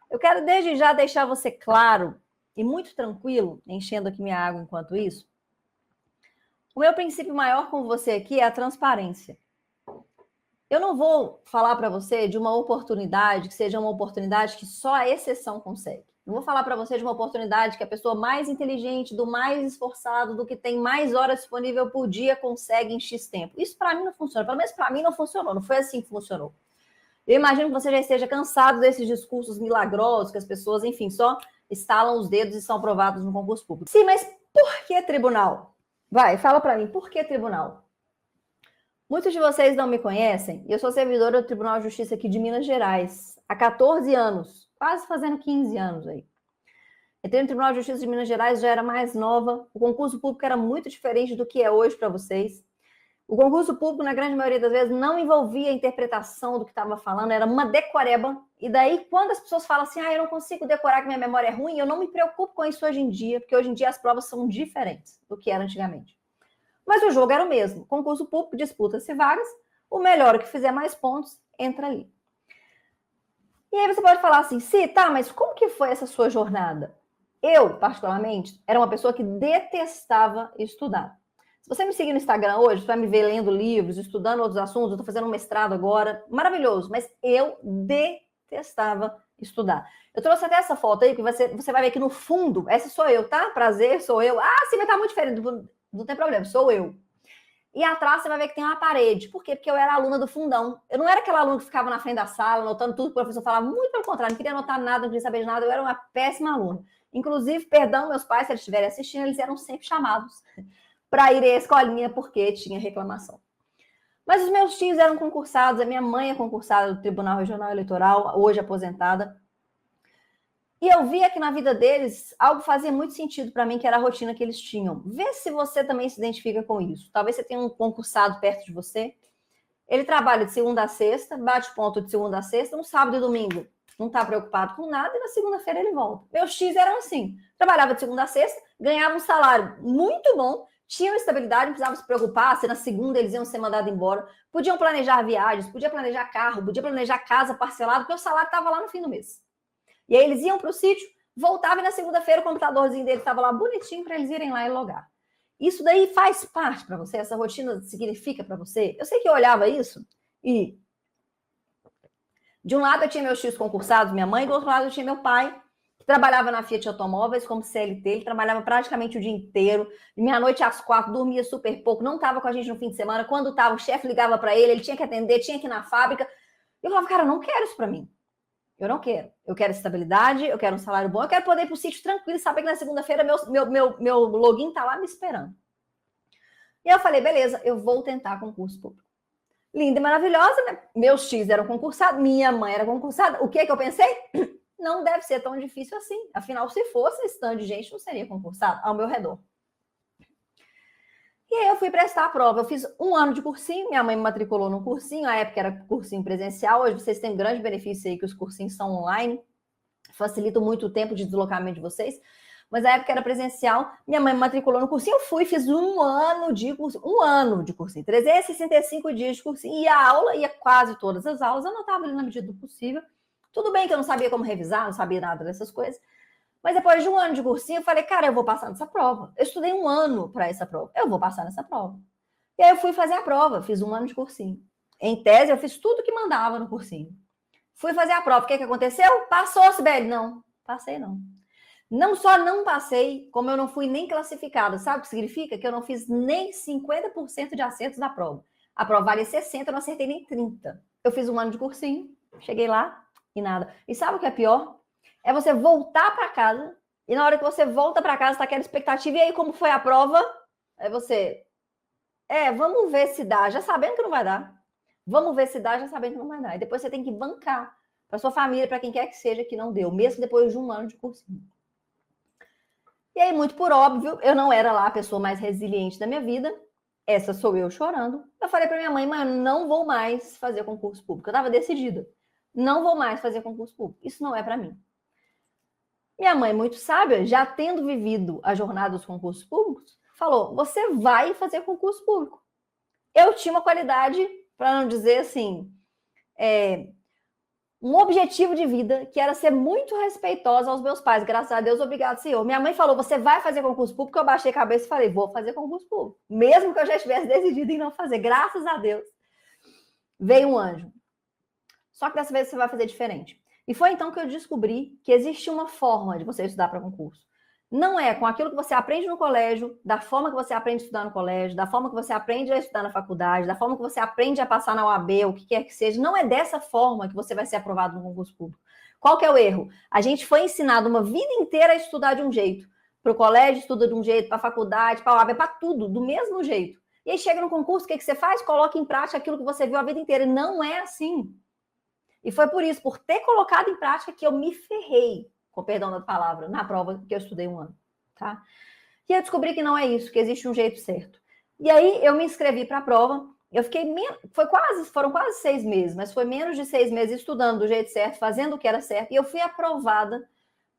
Eu quero desde já deixar você claro e muito tranquilo, enchendo aqui minha água enquanto isso. O meu princípio maior com você aqui é a transparência. Eu não vou falar para você de uma oportunidade que seja uma oportunidade que só a exceção consegue. Não vou falar para você de uma oportunidade que a pessoa mais inteligente, do mais esforçado, do que tem mais horas disponível por dia consegue em X tempo. Isso para mim não funciona. Pelo menos para mim não funcionou. Não foi assim que funcionou. Eu imagino que você já esteja cansado desses discursos milagrosos que as pessoas, enfim, só estalam os dedos e são aprovados no concurso público. Sim, mas por que tribunal? Vai, fala para mim, por que tribunal? Muitos de vocês não me conhecem, e eu sou servidora do Tribunal de Justiça aqui de Minas Gerais, há 14 anos, quase fazendo 15 anos aí. Entrei no Tribunal de Justiça de Minas Gerais, já era mais nova, o concurso público era muito diferente do que é hoje para vocês. O concurso público, na grande maioria das vezes, não envolvia a interpretação do que estava falando, era uma decoreba. E daí, quando as pessoas falam assim, eu não consigo decorar, que minha memória é ruim, eu não me preocupo com isso hoje em dia, porque hoje em dia as provas são diferentes do que era antigamente. Mas o jogo era o mesmo. Concurso público, disputa-se vagas, o melhor, o que fizer mais pontos, entra ali. E aí você pode falar assim, tá, mas como que foi essa sua jornada? Eu, particularmente, era uma pessoa que detestava estudar. Se você me seguir no Instagram hoje, você vai me ver lendo livros, estudando outros assuntos, eu estou fazendo um mestrado agora, maravilhoso, mas eu detestava estudar. Eu trouxe até essa foto aí, que você vai ver que no fundo, essa sou eu, tá? Prazer, sou eu. Sim, mas tá muito diferente, não tem problema, sou eu. E atrás você vai ver que tem uma parede. Por quê? Porque eu era aluna do fundão. Eu não era aquela aluna que ficava na frente da sala, anotando tudo que o professor falava. Muito pelo contrário, não queria anotar nada, não queria saber de nada. Eu era uma péssima aluna. Inclusive, perdão, meus pais, se eles estiverem assistindo, eles eram sempre chamados para ir à escolinha porque tinha reclamação. Mas os meus tios eram concursados, a minha mãe é concursada do Tribunal Regional Eleitoral, hoje aposentada. E eu via que na vida deles algo fazia muito sentido para mim, que era a rotina que eles tinham. Vê se você também se identifica com isso. Talvez você tenha um concursado perto de você. Ele trabalha de segunda a sexta, bate ponto de segunda a sexta, um sábado e domingo não está preocupado com nada e na segunda-feira ele volta. Meus tios eram assim. Trabalhava de segunda a sexta, ganhava um salário muito bom, tinham estabilidade, não precisavam se preocupar se na segunda eles iam ser mandados embora. Podiam planejar viagens, podia planejar carro, podia planejar casa parcelada, porque o salário estava lá no fim do mês. E aí eles iam para o sítio, voltavam e na segunda-feira o computadorzinho dele estava lá bonitinho para eles irem lá e logar. Isso daí faz parte para você? Essa rotina significa para você? Eu sei que eu olhava isso e de um lado eu tinha meus tios concursados, minha mãe, do outro lado eu tinha meu pai, que trabalhava na Fiat Automóveis como CLT, ele trabalhava praticamente o dia inteiro, de meia-noite às 4, dormia super pouco, não estava com a gente no fim de semana, quando estava o chefe ligava para ele, ele tinha que atender, tinha que ir na fábrica. Eu falava, cara, eu não quero isso para mim. Eu não quero. Eu quero estabilidade, eu quero um salário bom, eu quero poder ir para o sítio tranquilo e saber que na segunda-feira meu login está lá me esperando. E eu falei, beleza, eu vou tentar concurso público. Linda e maravilhosa, né? Meus tios eram concursados, minha mãe era concursada. O que eu pensei? Não deve ser tão difícil assim. Afinal, se fosse esse tanto de gente, não seria concursado ao meu redor. E aí eu fui prestar a prova. Eu fiz um ano de cursinho, minha mãe me matriculou no cursinho, a época era cursinho presencial, hoje vocês têm um grande benefício aí que os cursinhos são online, facilitam muito o tempo de deslocamento de vocês, mas a época era presencial, minha mãe me matriculou no cursinho, eu fui, fiz um ano de cursinho, 365 dias de cursinho, e a aula ia quase todas as aulas, eu anotava ali na medida do possível, tudo bem que eu não sabia como revisar, não sabia nada dessas coisas, mas depois de um ano de cursinho, eu falei, cara, eu vou passar nessa prova. Eu estudei um ano para essa prova. Eu vou passar nessa prova. E aí eu fui fazer a prova, fiz um ano de cursinho. Em tese, eu fiz tudo que mandava no cursinho. Fui fazer a prova. O que aconteceu? Passou, Sibeli? Não, passei não. Não só não passei, como eu não fui nem classificada. Sabe o que significa? Que eu não fiz nem 50% de acertos da prova. A prova valia 60, eu não acertei nem 30. Eu fiz um ano de cursinho, cheguei lá e nada. E sabe o que é pior? É você voltar para casa e na hora que você volta para casa, tá aquela expectativa. E aí, como foi a prova? Aí você... vamos ver se dá, já sabendo que não vai dar. Vamos ver se dá, já sabendo que não vai dar. E depois você tem que bancar para sua família, para quem quer que seja, que não deu, mesmo depois de um ano de cursinho. E aí, muito por óbvio, eu não era lá a pessoa mais resiliente da minha vida. Essa sou eu chorando. Eu falei para minha mãe, eu não vou mais fazer concurso público. Eu estava decidida. Não vou mais fazer concurso público. Isso não é para mim. Minha mãe, muito sábia, já tendo vivido a jornada dos concursos públicos, falou, você vai fazer concurso público. Eu tinha uma qualidade, para não dizer assim, um objetivo de vida que era ser muito respeitosa aos meus pais. Graças a Deus, obrigado, Senhor. Minha mãe falou, você vai fazer concurso público? Eu baixei a cabeça e falei, vou fazer concurso público. Mesmo que eu já estivesse decidido em não fazer. Graças a Deus. Veio um anjo. Só que dessa vez você vai fazer diferente. E foi então que eu descobri que existe uma forma de você estudar para concurso. Não é com aquilo que você aprende no colégio, da forma que você aprende a estudar no colégio, da forma que você aprende a estudar na faculdade, da forma que você aprende a passar na OAB, o que quer que seja. Não é dessa forma que você vai ser aprovado no concurso público. Qual que é o erro? A gente foi ensinado uma vida inteira a estudar de um jeito. Para o colégio, estuda de um jeito, para a faculdade, para a OAB, para tudo, do mesmo jeito. E aí chega no concurso, o que você faz? Coloca em prática aquilo que você viu a vida inteira. E não é assim. E foi por isso, por ter colocado em prática, que eu me ferrei, com perdão da palavra, na prova que eu estudei um ano, tá? E eu descobri que não é isso, que existe um jeito certo. E aí eu me inscrevi para a prova, eu fiquei, foram quase 6 meses, mas foi menos de 6 meses estudando do jeito certo, fazendo o que era certo, e eu fui aprovada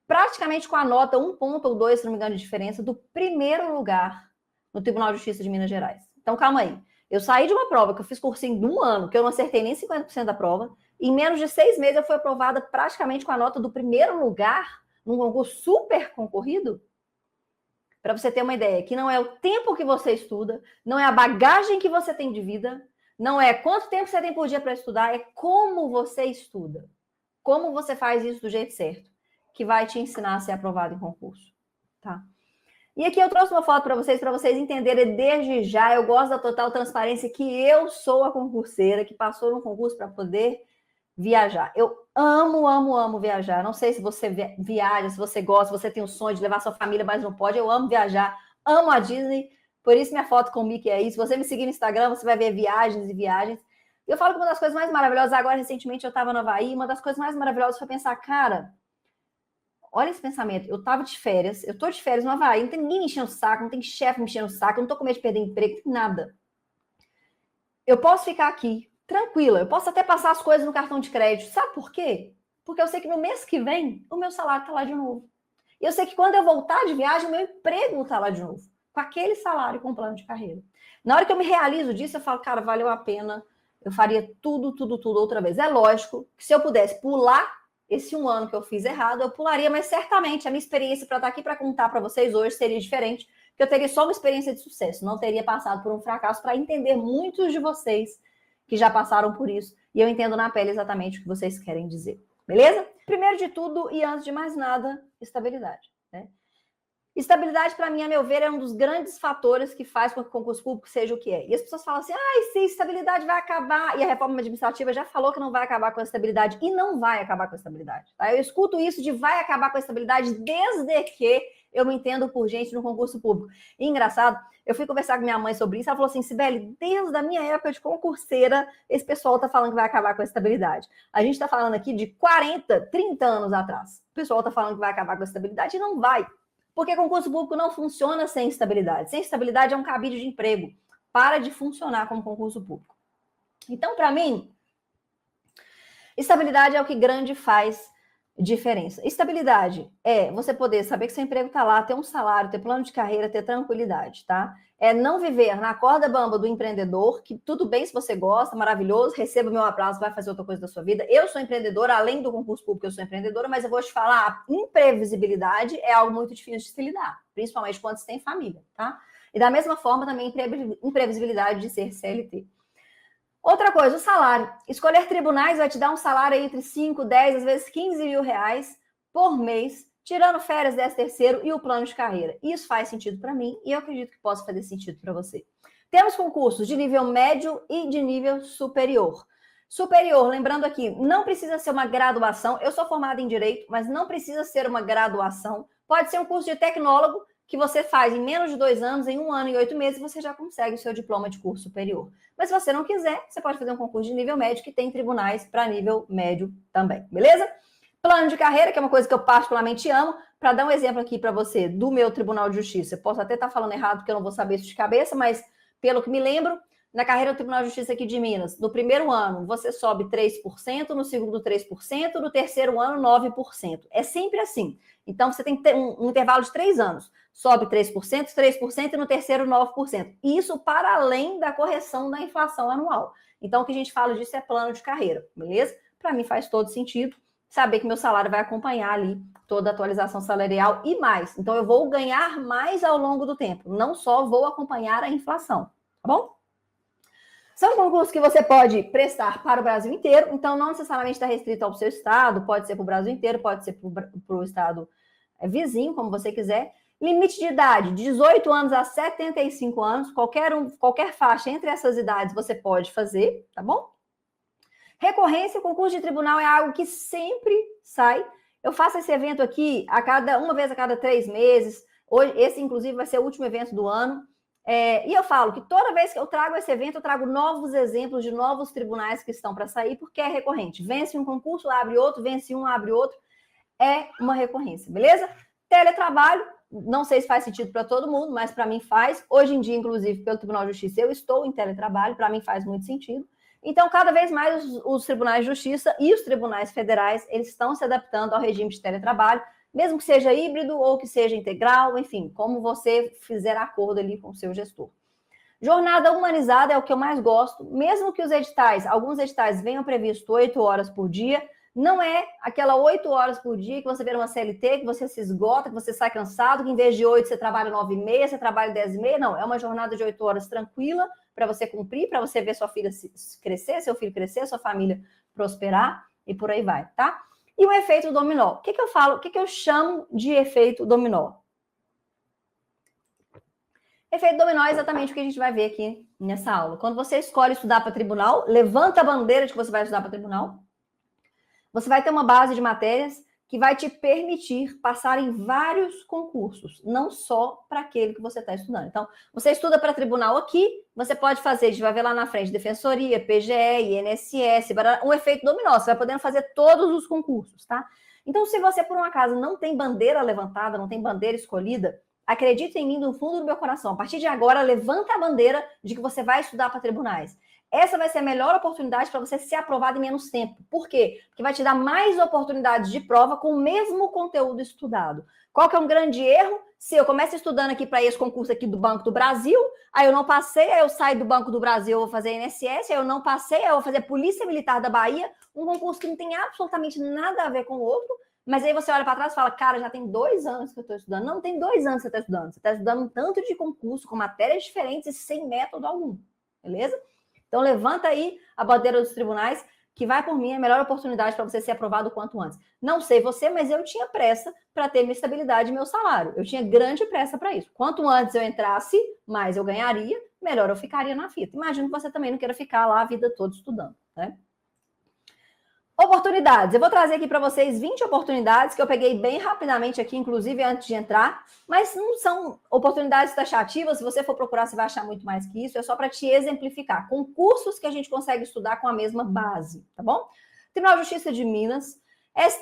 praticamente com a nota 1 ponto ou 2, se não me engano, de diferença, do primeiro lugar no Tribunal de Justiça de Minas Gerais. Então, calma aí. Eu saí de uma prova que eu fiz cursinho de um ano, que eu não acertei nem 50% da prova, e em menos de 6 meses eu fui aprovada praticamente com a nota do primeiro lugar num concurso super concorrido. Para você ter uma ideia, que não é o tempo que você estuda, não é a bagagem que você tem de vida, não é quanto tempo você tem por dia para estudar, é como você estuda. Como você faz isso do jeito certo, que vai te ensinar a ser aprovado em concurso, tá? E aqui eu trouxe uma foto para vocês entenderem desde já. Eu gosto da total transparência que eu sou a concurseira que passou no concurso para poder viajar. Eu amo, amo, amo viajar. Não sei se você viaja, se você gosta, se você tem o sonho de levar sua família, mas não pode. Eu amo viajar, amo a Disney. Por isso minha foto com o Mickey é isso. Se você me seguir no Instagram, você vai ver viagens e viagens. Eu falo que uma das coisas mais maravilhosas, agora recentemente eu estava no Havaí, uma das coisas mais maravilhosas foi pensar, cara, olha esse pensamento, eu tava de férias, eu tô de férias no Havaí, não tem ninguém me enchendo o saco, não tem chefe me enchendo o saco, eu não tô com medo de perder emprego, não tem nada. Eu posso ficar aqui, tranquila, eu posso até passar as coisas no cartão de crédito. Sabe por quê? Porque eu sei que no mês que vem, o meu salário tá lá de novo. E eu sei que quando eu voltar de viagem, o meu emprego tá lá de novo. Com aquele salário, com o plano de carreira. Na hora que eu me realizo disso, eu falo, cara, valeu a pena, eu faria tudo outra vez. É lógico que se eu pudesse pular esse um ano que eu fiz errado, eu pularia, mas certamente a minha experiência para estar aqui para contar para vocês hoje seria diferente, porque eu teria só uma experiência de sucesso, não teria passado por um fracasso para entender muitos de vocês que já passaram por isso, e eu entendo na pele exatamente o que vocês querem dizer. Beleza? Primeiro de tudo, e antes de mais nada, estabilidade, né? Estabilidade, para mim, a meu ver, é um dos grandes fatores que faz com que o concurso público seja o que é. E as pessoas falam assim, se a estabilidade vai acabar, e a reforma administrativa já falou que não vai acabar com a estabilidade, e não vai acabar com a estabilidade. Tá? Eu escuto isso de vai acabar com a estabilidade desde que eu me entendo por gente no concurso público. E engraçado, eu fui conversar com minha mãe sobre isso, ela falou assim, Sibeli, desde a minha época de concurseira, esse pessoal tá falando que vai acabar com a estabilidade. A gente tá falando aqui de 40, 30 anos atrás. O pessoal tá falando que vai acabar com a estabilidade e não vai. Porque concurso público não funciona sem estabilidade. Sem estabilidade é um cabide de emprego. Para de funcionar como concurso público. Então, para mim, estabilidade é o que grande faz diferença. Estabilidade é você poder saber que seu emprego está lá, ter um salário, ter plano de carreira, ter tranquilidade, tá? É não viver na corda bamba do empreendedor, que tudo bem se você gosta, maravilhoso, receba meu abraço, vai fazer outra coisa da sua vida. Eu sou empreendedora, além do concurso público, eu sou empreendedora, mas eu vou te falar, a imprevisibilidade é algo muito difícil de se lidar, principalmente quando você tem família, tá? E da mesma forma também imprevisibilidade de ser CLT. Outra coisa, o salário. Escolher tribunais vai te dar um salário aí entre 5, 10, às vezes 15 mil reais por mês, tirando férias, 13º e o plano de carreira. Isso faz sentido para mim e eu acredito que possa fazer sentido para você. Temos concursos de nível médio e de nível superior. Superior, lembrando aqui, não precisa ser uma graduação. Eu sou formada em Direito, mas não precisa ser uma graduação. Pode ser um curso de tecnólogo, que você faz em menos de 2 anos, em 1 ano e 8 meses, você já consegue o seu diploma de curso superior. Mas se você não quiser, você pode fazer um concurso de nível médio, que tem tribunais para nível médio também, beleza? Plano de carreira, que é uma coisa que eu particularmente amo. Para dar um exemplo aqui para você do meu Tribunal de Justiça, eu posso até estar falando errado, porque eu não vou saber isso de cabeça, mas pelo que me lembro, na carreira do Tribunal de Justiça aqui de Minas, no primeiro ano você sobe 3%, no segundo 3%, no terceiro ano 9%. É sempre assim. Então você tem que ter um intervalo de 3 anos. Sobe 3%, 3% e no terceiro 9%. Isso para além da correção da inflação anual. Então o que a gente fala disso é plano de carreira, beleza? para mim faz todo sentido saber que meu salário vai acompanhar ali toda a atualização salarial e mais. Então, eu vou ganhar mais ao longo do tempo, não só vou acompanhar a inflação, tá bom? São concursos que você pode prestar para o Brasil inteiro, então não necessariamente está restrito ao seu estado, pode ser para o Brasil inteiro, pode ser para o estado vizinho, como você quiser. Limite de idade, de 18 anos a 75 anos, qualquer faixa entre essas idades você pode fazer, tá bom? Recorrência, concurso de tribunal é algo que sempre sai. Eu faço esse evento aqui uma vez a cada 3 meses. Hoje, esse, inclusive, vai ser o último evento do ano. E eu falo que toda vez que eu trago esse evento, eu trago novos exemplos de novos tribunais que estão para sair, porque é recorrente. Vence um concurso, abre outro, vence um, abre outro. É uma recorrência, beleza? Teletrabalho, não sei se faz sentido para todo mundo, mas para mim faz. Hoje em dia, inclusive, pelo Tribunal de Justiça, eu estou em teletrabalho, para mim faz muito sentido. Então, cada vez mais os tribunais de justiça e os tribunais federais, eles estão se adaptando ao regime de teletrabalho, mesmo que seja híbrido ou que seja integral, enfim, como você fizer acordo ali com o seu gestor. Jornada humanizada é o que eu mais gosto, mesmo que alguns editais venham previsto 8 horas por dia, não é aquela 8 horas por dia que você vê uma CLT, que você se esgota, que você sai cansado, que em vez de 8 você trabalha 9h30, você trabalha 10h30, não, é uma jornada de 8 horas tranquila, para você cumprir, para você ver sua filha crescer, seu filho crescer, sua família prosperar e por aí vai, tá? E o efeito dominó. O que eu falo? O que eu chamo de efeito dominó? Efeito dominó é exatamente o que a gente vai ver aqui nessa aula. Quando você escolhe estudar para tribunal, levanta a bandeira de que você vai estudar para tribunal, você vai ter uma base de matérias que vai te permitir passar em vários concursos, não só para aquele que você está estudando. Então, você estuda para tribunal aqui, você pode fazer, a gente vai ver lá na frente, defensoria, PGE, INSS, um efeito dominó, você vai podendo fazer todos os concursos, tá? Então, se você, por um acaso, não tem bandeira levantada, não tem bandeira escolhida, acredite em mim do fundo do meu coração. A partir de agora, levanta a bandeira de que você vai estudar para tribunais. Essa vai ser a melhor oportunidade para você ser aprovado em menos tempo. Por quê? Porque vai te dar mais oportunidades de prova com o mesmo conteúdo estudado. Qual que é um grande erro? Se eu começo estudando aqui para esse concurso aqui do Banco do Brasil, aí eu não passei, aí eu saio do Banco do Brasil, eu vou fazer INSS, aí eu não passei, aí eu vou fazer Polícia Militar da Bahia, um concurso que não tem absolutamente nada a ver com o outro, mas aí você olha para trás e fala, cara, já tem 2 anos que eu estou estudando. Não, tem 2 anos que você está estudando. Você está estudando um tanto de concurso com matérias diferentes e sem método algum, beleza? Então, levanta aí a bandeira dos tribunais, que vai por mim, é a melhor oportunidade para você ser aprovado o quanto antes. Não sei você, mas eu tinha pressa para ter minha estabilidade e meu salário. Eu tinha grande pressa para isso. Quanto antes eu entrasse, mais eu ganharia, melhor eu ficaria na fita. Imagino que você também não queira ficar lá a vida toda estudando, né? Oportunidades. Eu vou trazer aqui para vocês 20 oportunidades que eu peguei bem rapidamente aqui, inclusive antes de entrar, mas não são oportunidades taxativas. Se você for procurar, você vai achar muito mais que isso. É só para te exemplificar. Concursos que a gente consegue estudar com a mesma base, tá bom? Tribunal de Justiça de Minas,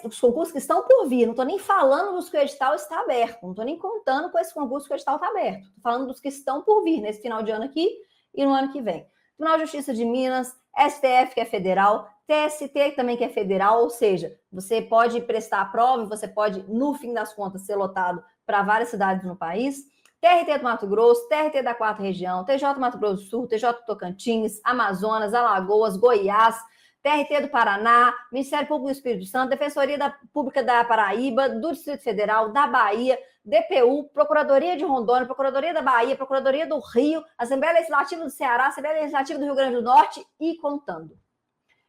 os concursos que estão por vir. Não estou nem falando dos que o edital está aberto. Não estou nem contando com esse concurso que o edital está aberto. Estou falando dos que estão por vir nesse final de ano aqui e no ano que vem. Tribunal de Justiça de Minas, STF, que é federal, TST, também que é federal, ou seja, você pode prestar a prova e você pode, no fim das contas, ser lotado para várias cidades no país. TRT do Mato Grosso, TRT da 4ª Região, TJ do Mato Grosso do Sul, TJ do Tocantins, Amazonas, Alagoas, Goiás, TRT do Paraná, Ministério Público do Espírito Santo, Defensoria Pública da Paraíba, do Distrito Federal, da Bahia, DPU, Procuradoria de Rondônia, Procuradoria da Bahia, Procuradoria do Rio, Assembleia Legislativa do Ceará, Assembleia Legislativa do Rio Grande do Norte e contando.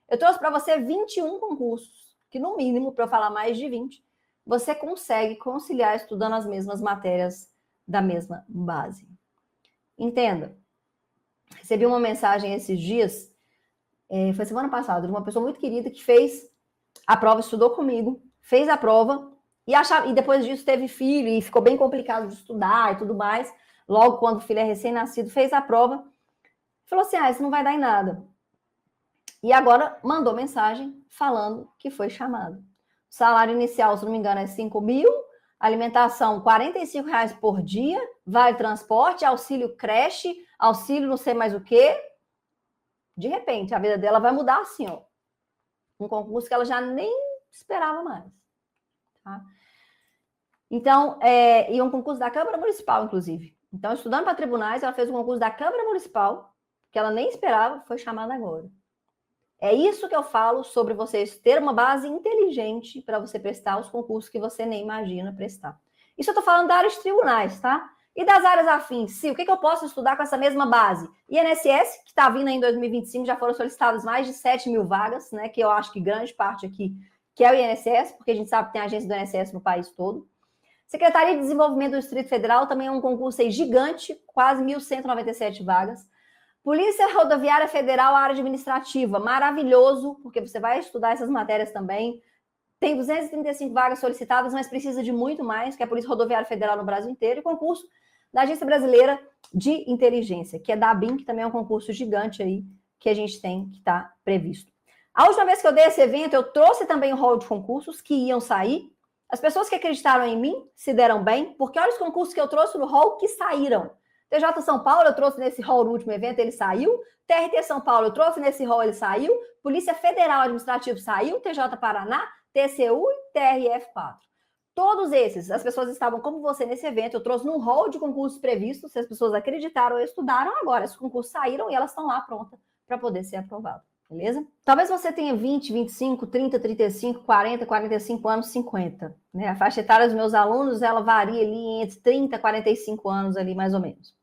Eu trouxe para você 21 concursos, que no mínimo, para eu falar mais de 20, você consegue conciliar estudando as mesmas matérias da mesma base. Entenda. Recebi uma mensagem esses dias, foi semana passada, de uma pessoa muito querida que fez a prova, estudou comigo, fez a prova e depois disso teve filho e ficou bem complicado de estudar e tudo mais. Logo quando o filho é recém-nascido, fez a prova, falou assim, isso não vai dar em nada. E agora mandou mensagem falando que foi chamado. O salário inicial, se não me engano, é 5 mil, alimentação R$45 por dia, vale transporte, auxílio creche, auxílio não sei mais o quê. De repente, a vida dela vai mudar assim, ó. Um concurso que ela já nem esperava mais. Tá? Então, e um concurso da Câmara Municipal, inclusive. Então, estudando para tribunais, ela fez um concurso da Câmara Municipal, que ela nem esperava, foi chamada agora. É isso que eu falo sobre vocês ter uma base inteligente para você prestar os concursos que você nem imagina prestar. Isso eu estou falando da área de tribunais, tá? E das áreas afins? Sim, o que eu posso estudar com essa mesma base? INSS, que está vindo aí em 2025, já foram solicitadas mais de 7 mil vagas, né? Que eu acho que grande parte aqui que é o INSS, porque a gente sabe que tem agência do INSS no país todo. Secretaria de Desenvolvimento do Distrito Federal, também é um concurso aí gigante, quase 1.197 vagas. Polícia Rodoviária Federal, área administrativa, maravilhoso, porque você vai estudar essas matérias também. Tem 235 vagas solicitadas, mas precisa de muito mais, que é a Polícia Rodoviária Federal no Brasil inteiro, e concurso da Agência Brasileira de Inteligência, que é da ABIN, que também é um concurso gigante aí, que a gente tem, que está previsto. A última vez que eu dei esse evento, eu trouxe também o rol de concursos que iam sair. As pessoas que acreditaram em mim se deram bem, porque olha os concursos que eu trouxe no rol que saíram. TJ São Paulo, eu trouxe nesse rol no último evento, ele saiu. TRT São Paulo, eu trouxe nesse rol, ele saiu. Polícia Federal Administrativo saiu. TJ Paraná, TCU e TRF4. Todos esses, as pessoas estavam como você nesse evento, eu trouxe num rol de concursos previstos, se as pessoas acreditaram ou estudaram, agora esses concursos saíram e elas estão lá prontas para poder ser aprovadas, beleza? Talvez você tenha 20, 25, 30, 35, 40, 45 anos, 50. Né? A faixa etária dos meus alunos, ela varia ali entre 30 e 45 anos ali, mais ou menos.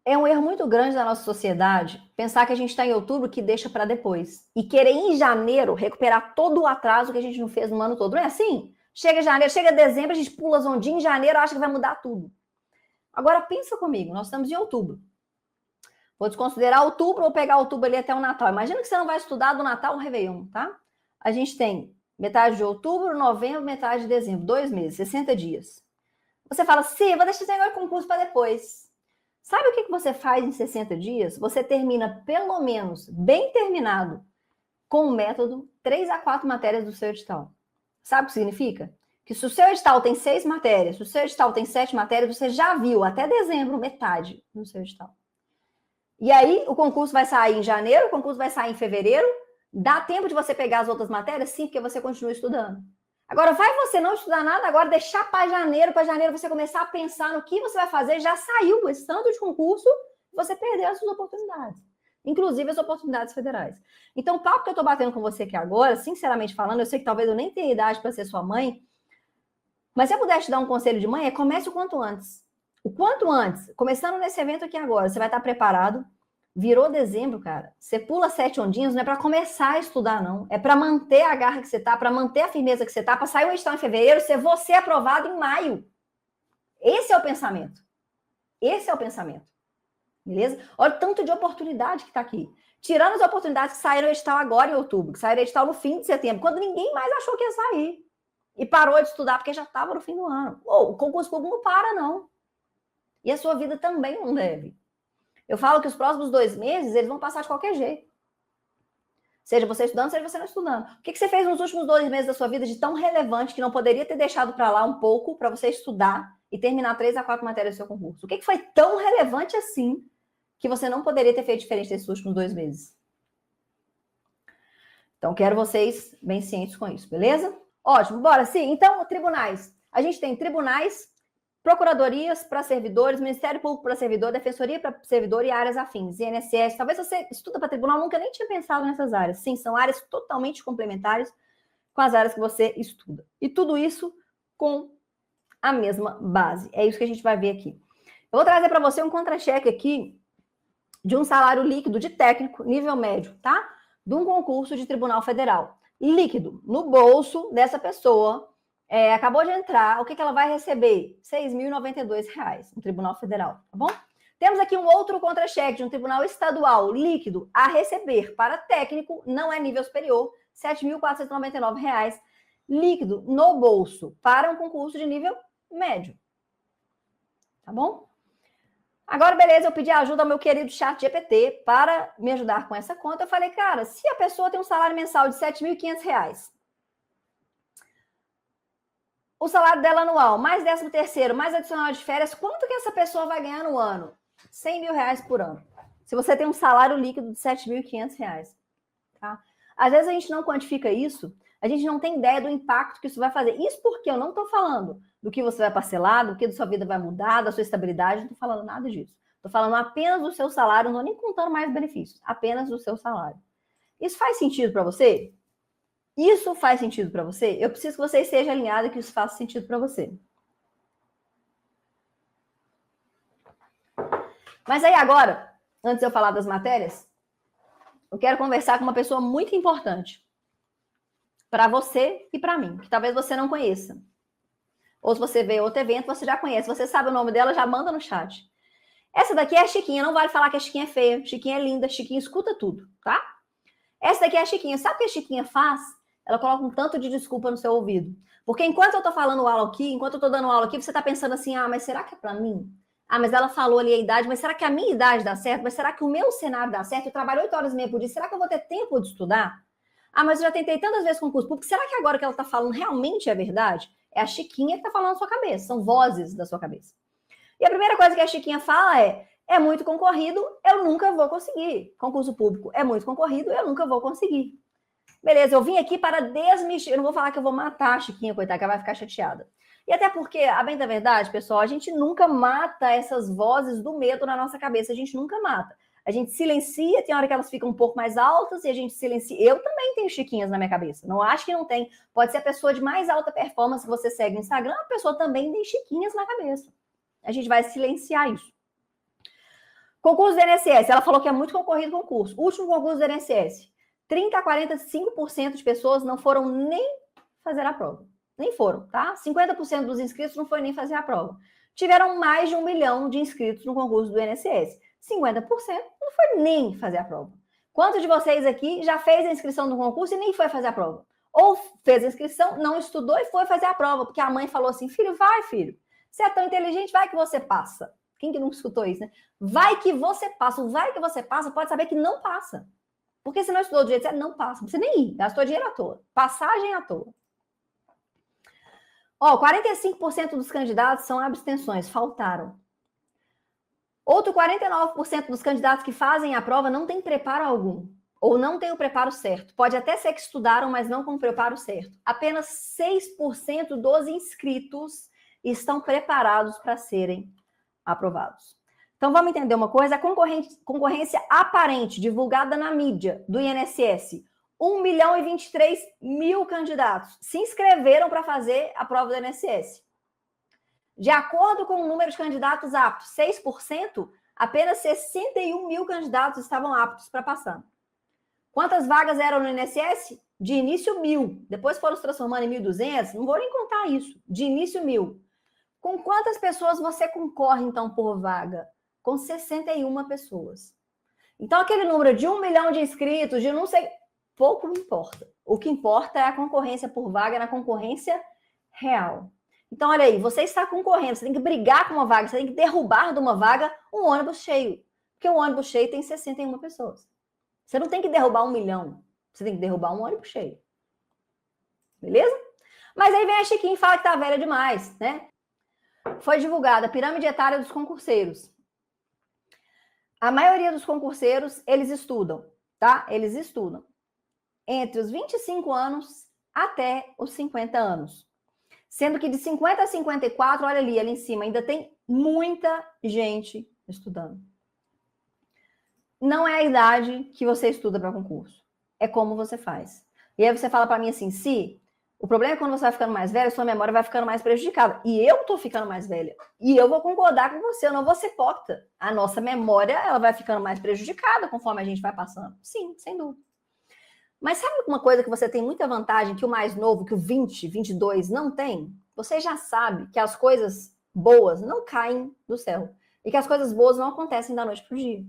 É um erro muito grande da nossa sociedade pensar que a gente está em outubro que deixa para depois. E querer em janeiro recuperar todo o atraso que a gente não fez no ano todo. Não é assim? Chega janeiro, chega dezembro, a gente pula as ondinhas, em janeiro acha que vai mudar tudo. Agora pensa comigo, nós estamos em outubro. Vou desconsiderar outubro ou pegar outubro ali até o Natal. Imagina que você não vai estudar do Natal ao Réveillon, tá? A gente tem metade de outubro, novembro, metade de dezembro. 2 meses, 60 dias. Você fala, sim, vou deixar esse negócio de concurso para depois. Sabe o que você faz em 60 dias? Você termina, pelo menos, bem terminado, com o método 3 a 4 matérias do seu edital. Sabe o que significa? Que se o seu edital tem 6 matérias, se o seu edital tem 7 matérias, você já viu até dezembro metade do seu edital. E aí, o concurso vai sair em janeiro, o concurso vai sair em fevereiro. Dá tempo de você pegar as outras matérias? Sim, porque você continua estudando. Agora, vai você não estudar nada, agora deixar para janeiro você começar a pensar no que você vai fazer, já saiu esse tanto de concurso, você perdeu as suas oportunidades, inclusive as oportunidades federais. Então, o papo que eu estou batendo com você aqui agora, sinceramente falando, eu sei que talvez eu nem tenha idade para ser sua mãe, mas se eu puder te dar um conselho de mãe, comece o quanto antes. O quanto antes, começando nesse evento aqui agora, você vai estar preparado. Virou dezembro, cara. Você pula 7 ondinhas, não é para começar a estudar, não. É para manter a garra que você tá, para manter a firmeza que você tá, para sair um edital em fevereiro, ser você aprovado em maio. Esse é o pensamento. Esse é o pensamento. Beleza? Olha o tanto de oportunidade que tá aqui. Tirando as oportunidades que saíram o edital agora em outubro, que saíram o edital no fim de setembro, quando ninguém mais achou que ia sair. E parou de estudar porque já estava no fim do ano. O concurso público não para, não. E a sua vida também não deve. Eu falo que os próximos 2 meses, eles vão passar de qualquer jeito. Seja você estudando, seja você não estudando. O que você fez nos últimos 2 meses da sua vida de tão relevante que não poderia ter deixado para lá um pouco para você estudar e terminar 3 a 4 matérias do seu concurso? O que foi tão relevante assim que você não poderia ter feito diferente nesses últimos 2 meses? Então, quero vocês bem cientes com isso, beleza? Ótimo, bora. Sim, então, tribunais. A gente tem tribunais, procuradorias para servidores, Ministério Público para servidor, Defensoria para servidor e áreas afins, INSS. Talvez você estuda para tribunal, nunca nem tinha pensado nessas áreas. Sim, são áreas totalmente complementares com as áreas que você estuda. E tudo isso com a mesma base. É isso que a gente vai ver aqui. Eu vou trazer para você um contra-cheque aqui de um salário líquido de técnico, nível médio, tá? De um concurso de Tribunal Federal. Líquido, no bolso dessa pessoa, acabou de entrar, o que ela vai receber? R$ 6.092 no Tribunal Federal, tá bom? Temos aqui um outro contra-cheque de um tribunal estadual líquido a receber para técnico, não é nível superior, R$ 7.499 líquido no bolso para um concurso de nível médio. Tá bom? Agora, beleza, eu pedi ajuda ao meu querido ChatGPT para me ajudar com essa conta. Eu falei, cara, se a pessoa tem um salário mensal de R$ 7.500, o salário dela anual, mais 13º, mais adicional de férias, quanto que essa pessoa vai ganhar no ano? R$ 100.000 por ano. Se você tem um salário líquido de R$ 7.500, tá? Às vezes a gente não quantifica isso, a gente não tem ideia do impacto que isso vai fazer. Isso porque eu não estou falando do que você vai parcelar, do que da sua vida vai mudar, da sua estabilidade, não estou falando nada disso. Estou falando apenas do seu salário, não estou nem contando mais benefícios, apenas do seu salário. Isso faz sentido para você? Isso faz sentido para você? Eu preciso que você esteja alinhado e que isso faça sentido para você. Mas aí agora, antes de eu falar das matérias, eu quero conversar com uma pessoa muito importante para você e para mim, que talvez você não conheça. Ou se você vê outro evento, você já conhece. Você sabe o nome dela, já manda no chat. Essa daqui é a Chiquinha. Não vale falar que a Chiquinha é feia. Chiquinha é linda. Chiquinha escuta tudo, tá? Essa daqui é a Chiquinha. Sabe o que a Chiquinha faz? Ela coloca um tanto de desculpa no seu ouvido. Porque enquanto eu tô falando aula aqui, enquanto eu tô dando aula aqui, você tá pensando assim, ah, mas será que é pra mim? Ah, mas ela falou ali a idade, mas será que a minha idade dá certo? Mas será que o meu cenário dá certo? Eu trabalho 8 horas e meia por dia, será que eu vou ter tempo de estudar? Ah, mas eu já tentei tantas vezes concurso público, será que agora que ela tá falando realmente é verdade? É a Chiquinha que tá falando na sua cabeça, são vozes da sua cabeça. E a primeira coisa que a Chiquinha fala é muito concorrido, eu nunca vou conseguir. Concurso público é muito concorrido, eu nunca vou conseguir. Beleza, eu vim aqui para desmistificar. Eu não vou falar que eu vou matar a Chiquinha, coitada, que ela vai ficar chateada. E até porque, a bem da verdade, pessoal, a gente nunca mata essas vozes do medo na nossa cabeça. A gente nunca mata. A gente silencia, tem hora que elas ficam um pouco mais altas e a gente silencia. Eu também tenho Chiquinhas na minha cabeça. Não acho que não tem. Pode ser a pessoa de mais alta performance que você segue no Instagram, a pessoa também tem Chiquinhas na cabeça. A gente vai silenciar isso. Concurso do INSS. Ela falou que é muito concorrido o concurso. Último concurso do INSS. 30% a 45% de pessoas não foram nem fazer a prova. Nem foram, tá? 50% dos inscritos não foi nem fazer a prova. Tiveram mais de 1 milhão de inscritos no concurso do INSS. 50% não foi nem fazer a prova. Quantos de vocês aqui já fez a inscrição do concurso e nem foi fazer a prova? Ou fez a inscrição, não estudou e foi fazer a prova, porque a mãe falou assim, filho, vai, filho. Você é tão inteligente, vai que você passa. Quem que não escutou isso, né? Vai que você passa. O vai que você passa pode saber que não passa. Porque se não estudou do jeito certo, não passa. Você nem ir, gastou dinheiro à toa. Passagem à toa. Ó, 45% dos candidatos são abstenções, faltaram. Outro 49% dos candidatos que fazem a prova não tem preparo algum. Ou não tem o preparo certo. Pode até ser que estudaram, mas não com o preparo certo. Apenas 6% dos inscritos estão preparados para serem aprovados. Então, vamos entender uma coisa. A concorrência aparente, divulgada na mídia do INSS, 1.023.000 candidatos se inscreveram para fazer a prova do INSS. De acordo com o número de candidatos aptos, 6%, apenas 61.000 candidatos estavam aptos para passar. Quantas vagas eram no INSS? De início, 1.000. Depois foram se transformando em 1.200. Não vou nem contar isso. De início, 1.000. Com quantas pessoas você concorre, então, por vaga? Com 61 pessoas. Então, aquele número de 1 milhão de inscritos, de não sei... Pouco me importa. O que importa é a concorrência por vaga na concorrência real. Então, olha aí, você está concorrendo, você tem que brigar com uma vaga, você tem que derrubar de uma vaga um ônibus cheio. Porque o ônibus cheio tem 61 pessoas. Você não tem que derrubar 1 milhão, você tem que derrubar um ônibus cheio. Beleza? Mas aí vem a Chiquinha e fala que tá velha demais, né? Foi divulgada a pirâmide etária dos concurseiros. A maioria dos concurseiros, eles estudam, tá? Eles estudam entre os 25 anos até os 50 anos. Sendo que de 50 a 54, olha ali em cima, ainda tem muita gente estudando. Não é a idade que você estuda para concurso. É como você faz. E aí você fala para mim assim, o problema é quando você vai ficando mais velha, sua memória vai ficando mais prejudicada. E eu tô ficando mais velha. E eu vou concordar com você, eu não vou ser hipócrita. A nossa memória, ela vai ficando mais prejudicada conforme a gente vai passando. Sim, sem dúvida. Mas sabe uma coisa que você tem muita vantagem que o mais novo, que o 20, 22 não tem? Você já sabe que as coisas boas não caem do céu. E que as coisas boas não acontecem da noite para o dia.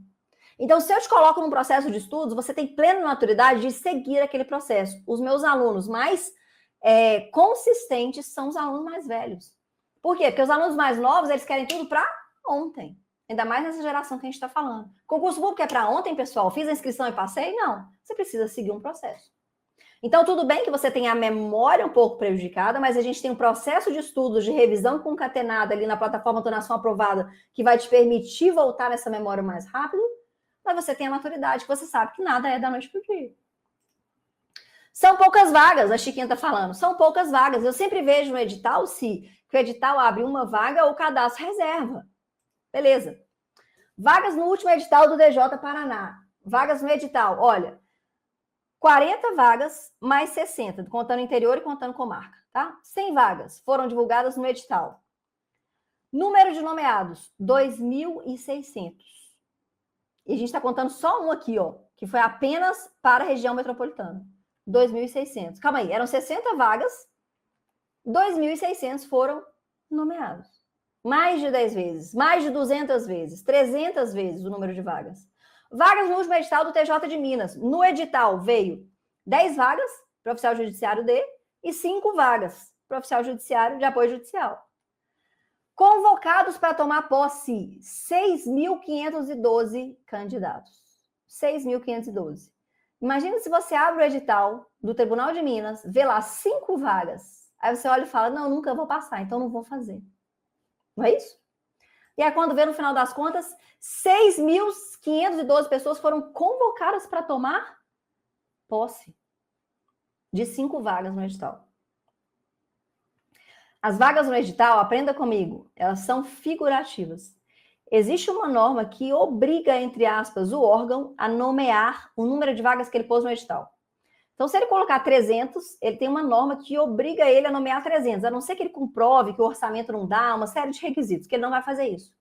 Então, se eu te coloco num processo de estudos, você tem plena maturidade de seguir aquele processo. Os meus alunos mais consistentes são os alunos mais velhos. Por quê? Porque os alunos mais novos, eles querem tudo para ontem. Ainda mais nessa geração que a gente está falando. Concurso público é para ontem, pessoal? Fiz a inscrição e passei? Não. Você precisa seguir um processo. Então, tudo bem que você tenha a memória um pouco prejudicada, mas a gente tem um processo de estudos, de revisão concatenada ali na plataforma Autonação Aprovada, que vai te permitir voltar nessa memória mais rápido, mas você tem a maturidade, que você sabe que nada é da noite para o dia. São poucas vagas, a Chiquinha está falando, são poucas vagas. Eu sempre vejo no edital, que o edital abre uma vaga ou o cadastro reserva. Beleza. Vagas no último edital do DJ Paraná. Vagas no edital, olha, 40 vagas mais 60, contando interior e contando comarca, tá? 100 vagas foram divulgadas no edital. Número de nomeados, 2.600. E a gente está contando só um aqui, ó, que foi apenas para a região metropolitana. 2.600. Calma aí, eram 60 vagas, 2.600 foram nomeados. Mais de 10 vezes, mais de 200 vezes, 300 vezes o número de vagas. Vagas no último edital do TJ de Minas. No edital veio 10 vagas para oficial judiciário D e 5 vagas para oficial judiciário de apoio judicial. Convocados para tomar posse, 6.512 candidatos. 6.512. Imagina se você abre o edital do Tribunal de Minas, vê lá 5 vagas. Aí você olha e fala, não, nunca vou passar, então não vou fazer. Não é isso? E aí, quando vê no final das contas, 6.512 pessoas foram convocadas para tomar posse de 5 vagas no edital. As vagas no edital, aprenda comigo, elas são figurativas. Existe uma norma que obriga, entre aspas, o órgão a nomear o número de vagas que ele pôs no edital. Então, se ele colocar 300, ele tem uma norma que obriga ele a nomear 300, a não ser que ele comprove que o orçamento não dá, uma série de requisitos, que ele não vai fazer isso.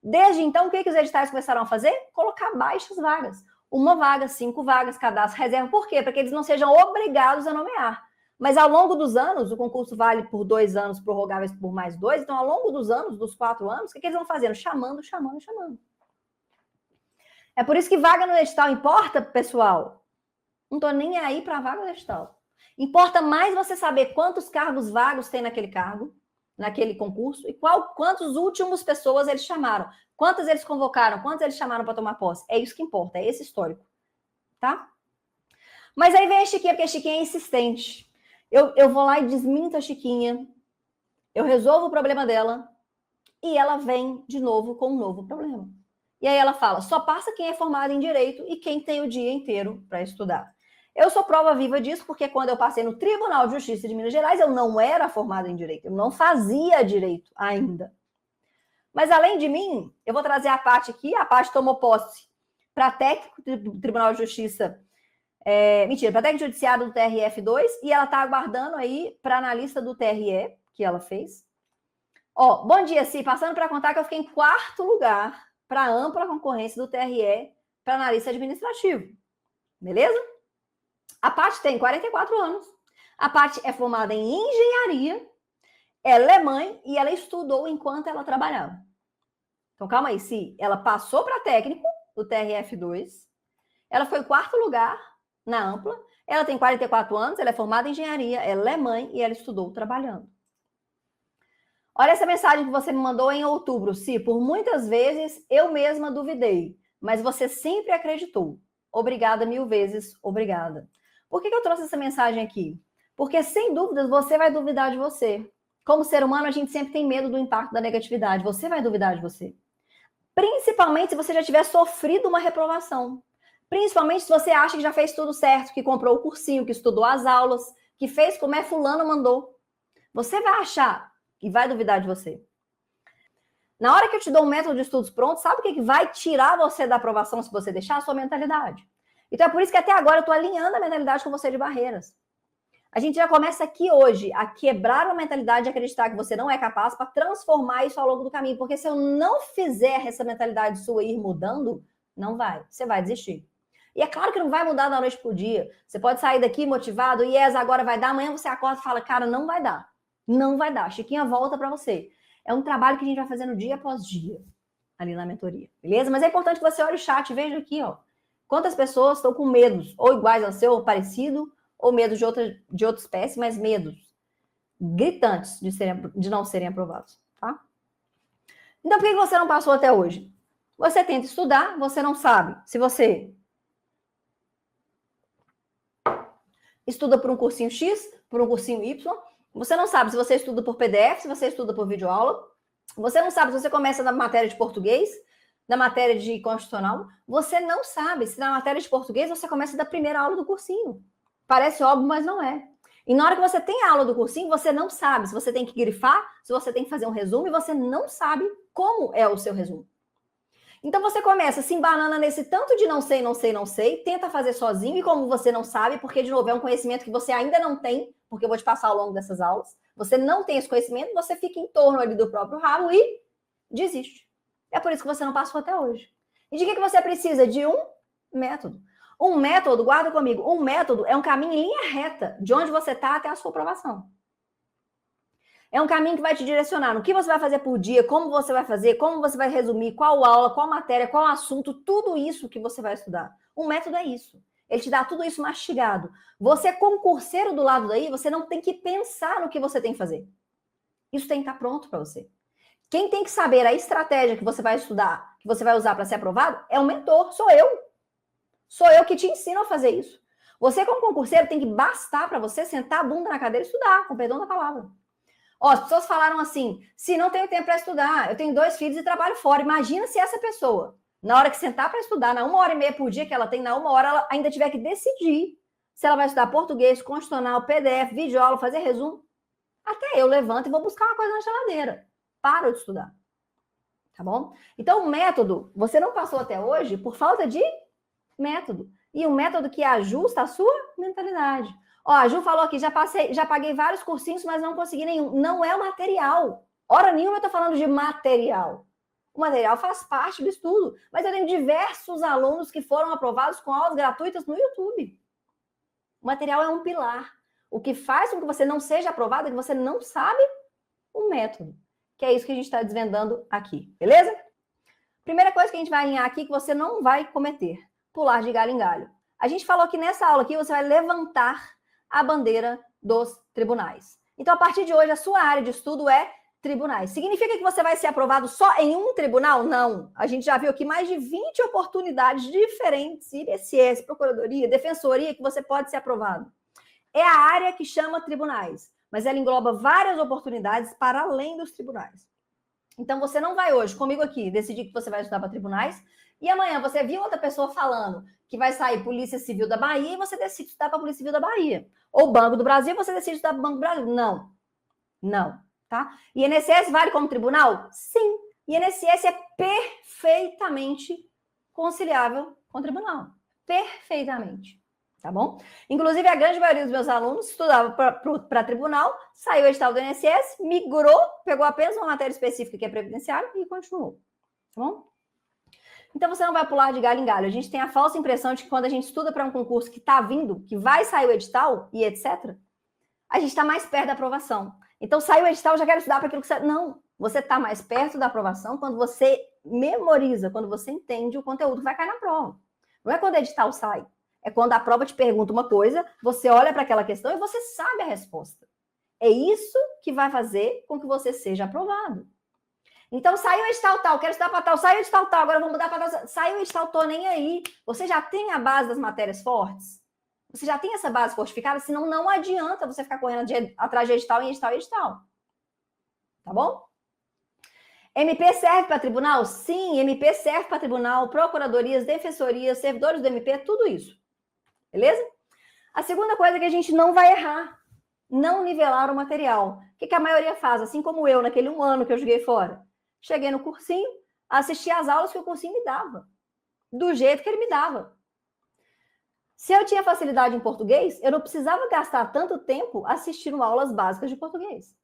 Desde então, o que os editais começaram a fazer? Colocar baixas vagas. 1 vaga, 5 vagas, cadastro, reserva. Por quê? Para que eles não sejam obrigados a nomear. Mas ao longo dos anos, o concurso vale por 2 anos, prorrogáveis por mais 2. Então, ao longo dos anos, dos 4 anos, o que eles vão fazendo? Chamando. É por isso que vaga no edital importa, pessoal. Não estou nem aí para a vaga no edital. Importa mais você saber quantos cargos vagos tem naquele cargo, naquele concurso, e quantas últimas pessoas eles chamaram, quantas eles convocaram, quantas eles chamaram para tomar posse. É isso que importa, é esse histórico. Tá? Mas aí vem a Chiquinha, porque a Chiquinha é insistente. Eu vou lá e desminto a Chiquinha, eu resolvo o problema dela, e ela vem de novo com um novo problema. E aí ela fala, só passa quem é formado em Direito e quem tem o dia inteiro para estudar. Eu sou prova viva disso, porque quando eu passei no Tribunal de Justiça de Minas Gerais, eu não era formada em Direito, eu não fazia Direito ainda. Mas além de mim, eu vou trazer a Paty aqui, a Paty tomou posse para técnico do Tribunal de Justiça, para técnico judiciário do TRF2, e ela está aguardando aí para analista do TRE, que ela fez. Ó, bom dia, Si, passando para contar que eu fiquei em 4º lugar para ampla concorrência do TRE para analista administrativo. Beleza? A Paty tem 44 anos. A Paty é formada em engenharia, ela é mãe e ela estudou enquanto ela trabalhava. Então, calma aí, Si. Ela passou para técnico do TRF2, ela foi em 4º lugar na ampla, ela tem 44 anos, ela é formada em engenharia, ela é mãe e ela estudou trabalhando. Olha essa mensagem que você me mandou em outubro, Si. Por muitas vezes eu mesma duvidei, mas você sempre acreditou. Obrigada 1000 vezes, obrigada. Por que eu trouxe essa mensagem aqui? Porque, sem dúvidas, você vai duvidar de você. Como ser humano, a gente sempre tem medo do impacto da negatividade. Você vai duvidar de você. Principalmente se você já tiver sofrido uma reprovação. Principalmente se você acha que já fez tudo certo, que comprou o cursinho, que estudou as aulas, que fez como é fulano mandou. Você vai achar e vai duvidar de você. Na hora que eu te dou um método de estudos pronto, sabe o que vai tirar você da aprovação se você deixar? A sua mentalidade. Então é por isso que até agora eu estou alinhando a mentalidade com você de barreiras. A gente já começa aqui hoje a quebrar a mentalidade de acreditar que você não é capaz para transformar isso ao longo do caminho. Porque se eu não fizer essa mentalidade sua ir mudando, não vai. Você vai desistir. E é claro que não vai mudar da noite para o dia. Você pode sair daqui motivado, yes, agora vai dar. Amanhã você acorda e fala, cara, não vai dar. Não vai dar. Chiquinha volta para você. É um trabalho que a gente vai fazendo dia após dia ali na mentoria, beleza? Mas é importante que você olhe o chat e veja aqui, ó. Quantas pessoas estão com medos, ou iguais ao seu, ou parecido, ou medo de outra espécie, mas medos gritantes de não serem aprovados, tá? Então, por que você não passou até hoje? Você tenta estudar, você não sabe. Se você estuda por um cursinho X, por um cursinho Y, você não sabe se você estuda por PDF, se você estuda por videoaula. Você não sabe se você começa na matéria de português, na matéria de constitucional. Você não sabe se na matéria de português você começa da primeira aula do cursinho. Parece óbvio, mas não é. E na hora que você tem a aula do cursinho, você não sabe se você tem que grifar, se você tem que fazer um resumo, e você não sabe como é o seu resumo. Então você começa se embanana nesse tanto de não sei, não sei, não sei, tenta fazer sozinho, e como você não sabe, porque, de novo, é um conhecimento que você ainda não tem, porque eu vou te passar ao longo dessas aulas, você não tem esse conhecimento, você fica em torno ali do próprio rabo e desiste. É por isso que você não passou até hoje. E de que você precisa? De um método. Um método, guarda comigo, um método é um caminho em linha reta, de onde você está até a sua aprovação. É um caminho que vai te direcionar no que você vai fazer por dia, como você vai fazer, como você vai resumir, qual aula, qual matéria, qual assunto, tudo isso que você vai estudar. Um método é isso. Ele te dá tudo isso mastigado. Você, concurseiro do lado daí, você não tem que pensar no que você tem que fazer. Isso tem que estar pronto para você. Quem tem que saber a estratégia que você vai estudar, que você vai usar para ser aprovado, é o mentor, sou eu. Sou eu que te ensino a fazer isso. Você, como concurseiro, tem que bastar para você sentar a bunda na cadeira e estudar, com perdão da palavra. Ó, as pessoas falaram assim, se não tenho tempo para estudar, eu tenho 2 filhos e trabalho fora. Imagina se essa pessoa, na hora que sentar para estudar, na 1h30 por dia que ela tem, na 1 hora, ela ainda tiver que decidir se ela vai estudar português, constitucional, PDF, videoaula, fazer resumo. Até eu levanto e vou buscar uma coisa na geladeira. Paro de estudar. Tá bom? Então, o método, você não passou até hoje por falta de método. E um método que ajusta a sua mentalidade. Ó, a Ju falou aqui, já paguei vários cursinhos, mas não consegui nenhum. Não é o material. Hora nenhuma eu tô falando de material. O material faz parte do estudo. Mas eu tenho diversos alunos que foram aprovados com aulas gratuitas no YouTube. O material é um pilar. O que faz com que você não seja aprovado é que você não sabe o método. Que é isso que a gente está desvendando aqui. Beleza? Primeira coisa que a gente vai alinhar aqui que você não vai cometer. Pular de galho em galho. A gente falou que nessa aula aqui você vai levantar a bandeira dos tribunais. Então, a partir de hoje, a sua área de estudo é tribunais. Significa que você vai ser aprovado só em um tribunal? Não. A gente já viu aqui mais de 20 oportunidades diferentes, INSS, Procuradoria, Defensoria, que você pode ser aprovado. É a área que chama tribunais, mas ela engloba várias oportunidades para além dos tribunais. Então, você não vai hoje, comigo aqui, decidir que você vai estudar para tribunais, e amanhã você viu outra pessoa falando que vai sair Polícia Civil da Bahia e você decide estudar para a Polícia Civil da Bahia. Ou Banco do Brasil, você decide estudar para o Banco do Brasil. Não. Não. Tá? INSS vale como tribunal? Sim. INSS é perfeitamente conciliável com o tribunal. Perfeitamente. Tá bom? Inclusive, a grande maioria dos meus alunos estudava para tribunal, saiu o edital do INSS, migrou, pegou apenas uma matéria específica que é previdenciário e continuou. Tá bom? Então, você não vai pular de galho em galho. A gente tem a falsa impressão de que quando a gente estuda para um concurso que está vindo, que vai sair o edital e etc., a gente está mais perto da aprovação. Então, saiu o edital, já quero estudar para aquilo que você... Não, você está mais perto da aprovação quando você memoriza, quando você entende o conteúdo que vai cair na prova. Não é quando o edital sai. É quando a prova te pergunta uma coisa, você olha para aquela questão e você sabe a resposta. É isso que vai fazer com que você seja aprovado. Então, saiu o edital tal, quero estudar para tal, saiu o edital tal, agora vou mudar para tal, saiu o edital, tô nem aí. Você já tem a base das matérias fortes? Você já tem essa base fortificada? Senão, não adianta você ficar correndo atrás de edital em edital e edital. Tá bom? MP serve para tribunal? Sim, MP serve para tribunal, procuradorias, defensorias, servidores do MP, tudo isso. Beleza? A segunda coisa é que a gente não vai errar. Não nivelar o material. O que a maioria faz? Assim como eu, naquele 1 ano que eu joguei fora. Cheguei no cursinho, assisti às aulas que o cursinho me dava. Do jeito que ele me dava. Se eu tinha facilidade em português, eu não precisava gastar tanto tempo assistindo aulas básicas de português.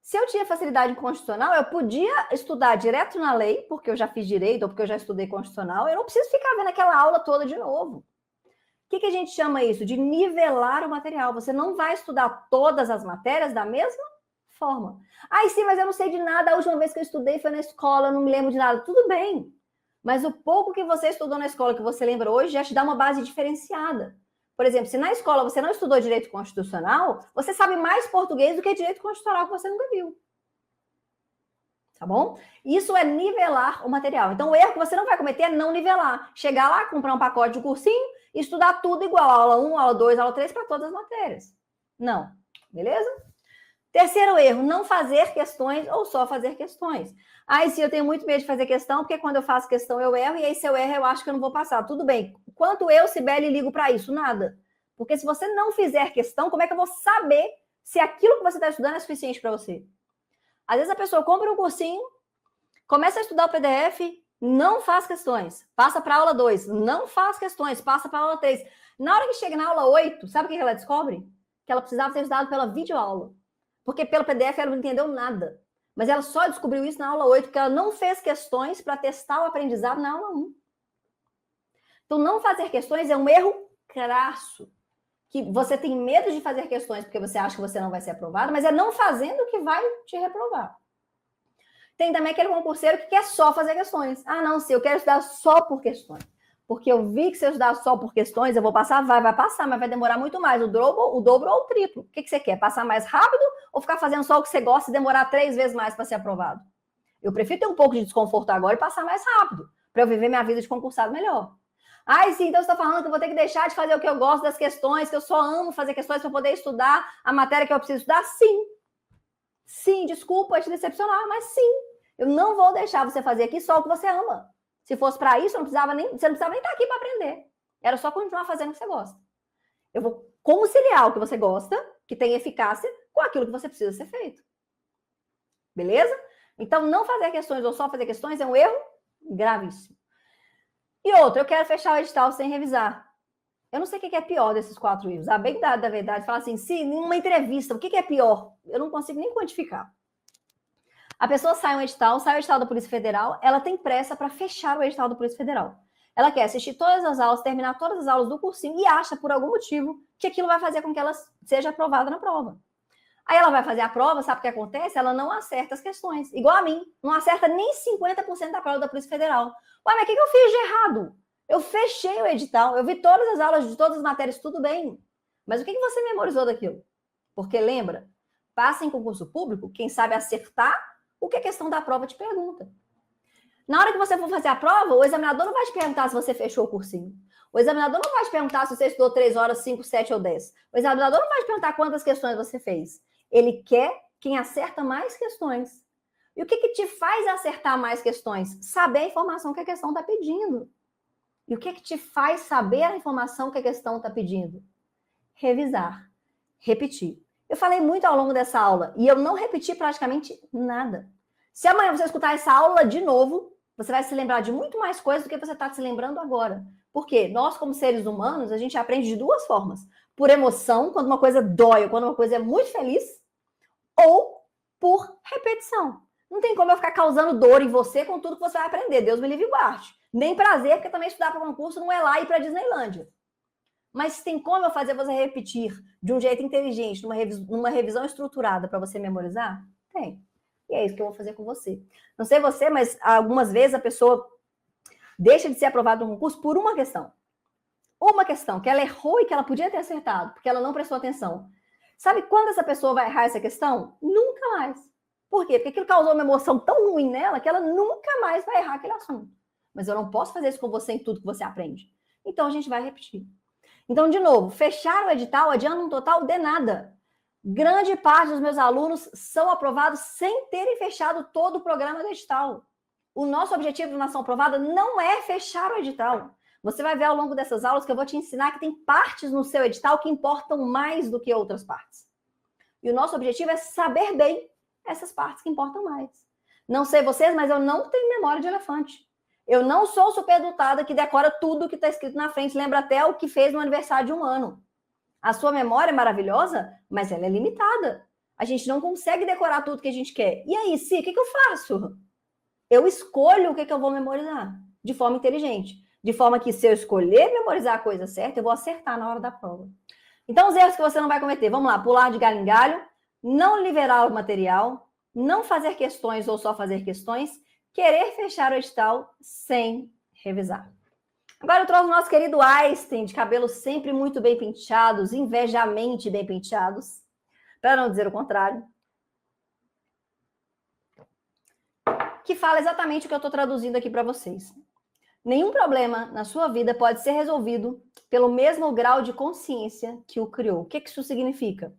Se eu tinha facilidade em constitucional, eu podia estudar direto na lei, porque eu já fiz direito ou porque eu já estudei constitucional, eu não preciso ficar vendo aquela aula toda de novo. O que a gente chama isso? De nivelar o material. Você não vai estudar todas as matérias da mesma forma. Ah, sim, mas eu não sei de nada. A última vez que eu estudei foi na escola, eu não me lembro de nada. Tudo bem. Mas o pouco que você estudou na escola, que você lembra hoje, já te dá uma base diferenciada. Por exemplo, se na escola você não estudou direito constitucional, você sabe mais português do que direito constitucional que você nunca viu. Tá bom? Isso é nivelar o material. Então, o erro que você não vai cometer é não nivelar. Chegar lá, comprar um pacote de cursinho e estudar tudo igual. Aula 1, aula 2, aula 3 para todas as matérias. Não. Beleza? Terceiro erro, não fazer questões ou só fazer questões. Aí sim, eu tenho muito medo de fazer questão, porque quando eu faço questão eu erro, e aí se eu erro eu acho que eu não vou passar. Tudo bem. Quanto eu, Cibele, ligo para isso? Nada. Porque se você não fizer questão, como é que eu vou saber se aquilo que você está estudando é suficiente para você? Às vezes a pessoa compra um cursinho, começa a estudar o PDF, não faz questões. Passa para a aula 2, não faz questões, passa para a aula 3. Na hora que chega na aula 8, sabe o que ela descobre? Que ela precisava ser estudado pela videoaula. Porque pelo PDF ela não entendeu nada. Mas ela só descobriu isso na aula 8, porque ela não fez questões para testar o aprendizado na aula 1. Então, não fazer questões é um erro crasso. Que você tem medo de fazer questões porque você acha que você não vai ser aprovado, mas é não fazendo que vai te reprovar. Tem também aquele concurseiro que quer só fazer questões. Ah, não, se eu quero estudar só por questões. Porque eu vi que se eu estudar só por questões, eu vou passar, vai passar, mas vai demorar muito mais. O dobro ou o triplo. O que você quer? Passar mais rápido ou ficar fazendo só o que você gosta e demorar 3 vezes mais para ser aprovado? Eu prefiro ter um pouco de desconforto agora e passar mais rápido, para eu viver minha vida de concursado melhor. Ai, sim, então você está falando que eu vou ter que deixar de fazer o que eu gosto das questões, que eu só amo fazer questões para poder estudar a matéria que eu preciso estudar? Sim. Sim, desculpa te decepcionar, mas sim. Eu não vou deixar você fazer aqui só o que você ama. Se fosse para isso, você não precisava nem estar aqui para aprender. Era só continuar fazendo o que você gosta. Eu vou conciliar o que você gosta, que tem eficácia, com aquilo que você precisa ser feito. Beleza? Então, não fazer questões ou só fazer questões é um erro gravíssimo. E outro, eu quero fechar o edital sem revisar. Eu não sei o que é pior desses 4 erros. A bem da verdade, fala assim, se em uma entrevista, o que é pior? Eu não consigo nem quantificar. A pessoa sai o edital da Polícia Federal, ela tem pressa para fechar o edital da Polícia Federal. Ela quer assistir todas as aulas, terminar todas as aulas do cursinho e acha, por algum motivo, que aquilo vai fazer com que ela seja aprovada na prova. Aí ela vai fazer a prova, sabe o que acontece? Ela não acerta as questões. Igual a mim, não acerta nem 50% da prova da Polícia Federal. Ué, mas o que eu fiz de errado? Eu fechei o edital, eu vi todas as aulas de todas as matérias, tudo bem. Mas o que você memorizou daquilo? Porque lembra, passa em concurso público, quem sabe acertar o que a questão da prova te pergunta. Na hora que você for fazer a prova, o examinador não vai te perguntar se você fechou o cursinho. O examinador não vai te perguntar se você estudou 3 horas, 5, 7 ou 10. O examinador não vai te perguntar quantas questões você fez. Ele quer quem acerta mais questões. E o que te faz acertar mais questões? Saber a informação que a questão está pedindo. E o que te faz saber a informação que a questão está pedindo? Revisar. Repetir. Eu falei muito ao longo dessa aula e eu não repeti praticamente nada. Se amanhã você escutar essa aula de novo, você vai se lembrar de muito mais coisas do que você está se lembrando agora. Porque nós, como seres humanos, a gente aprende de 2 formas. Por emoção, quando uma coisa dói, ou quando uma coisa é muito feliz, ou por repetição. Não tem como eu ficar causando dor em você com tudo que você vai aprender. Deus me livre e guarde. Nem prazer, porque também estudar para concurso não é lá ir para a Disneylândia. Mas tem como eu fazer você repetir de um jeito inteligente, numa revisão estruturada para você memorizar? Tem. E é isso que eu vou fazer com você. Não sei você, mas algumas vezes a pessoa deixa de ser aprovada no concurso por uma questão. Uma questão que ela errou e que ela podia ter acertado, porque ela não prestou atenção. Sabe quando essa pessoa vai errar essa questão? Nunca mais. Por quê? Porque aquilo causou uma emoção tão ruim nela que ela nunca mais vai errar aquele assunto. Mas eu não posso fazer isso com você em tudo que você aprende. Então a gente vai repetir. Então, de novo, fechar o edital adianta um total de nada. Grande parte dos meus alunos são aprovados sem terem fechado todo o programa do edital. O nosso objetivo de nação aprovada não é fechar o edital. Você vai ver ao longo dessas aulas que eu vou te ensinar que tem partes no seu edital que importam mais do que outras partes. E o nosso objetivo é saber bem essas partes que importam mais. Não sei vocês, mas eu não tenho memória de elefante. Eu não sou superdotada que decora tudo que está escrito na frente, lembra até o que fez no aniversário de 1 ano. A sua memória é maravilhosa, mas ela é limitada. A gente não consegue decorar tudo que a gente quer. E aí, o que eu faço? Eu escolho o que eu vou memorizar de forma inteligente. De forma que, se eu escolher memorizar a coisa certa, eu vou acertar na hora da prova. Então, os erros que você não vai cometer. Vamos lá, pular de galho em galho, não liberar o material, não fazer questões ou só fazer questões, querer fechar o edital sem revisar. Agora eu trouxe o nosso querido Einstein, de cabelos sempre muito bem penteados, invejamente bem penteados, para não dizer o contrário, que fala exatamente o que eu estou traduzindo aqui para vocês. Nenhum problema na sua vida pode ser resolvido pelo mesmo grau de consciência que o criou. O que isso significa?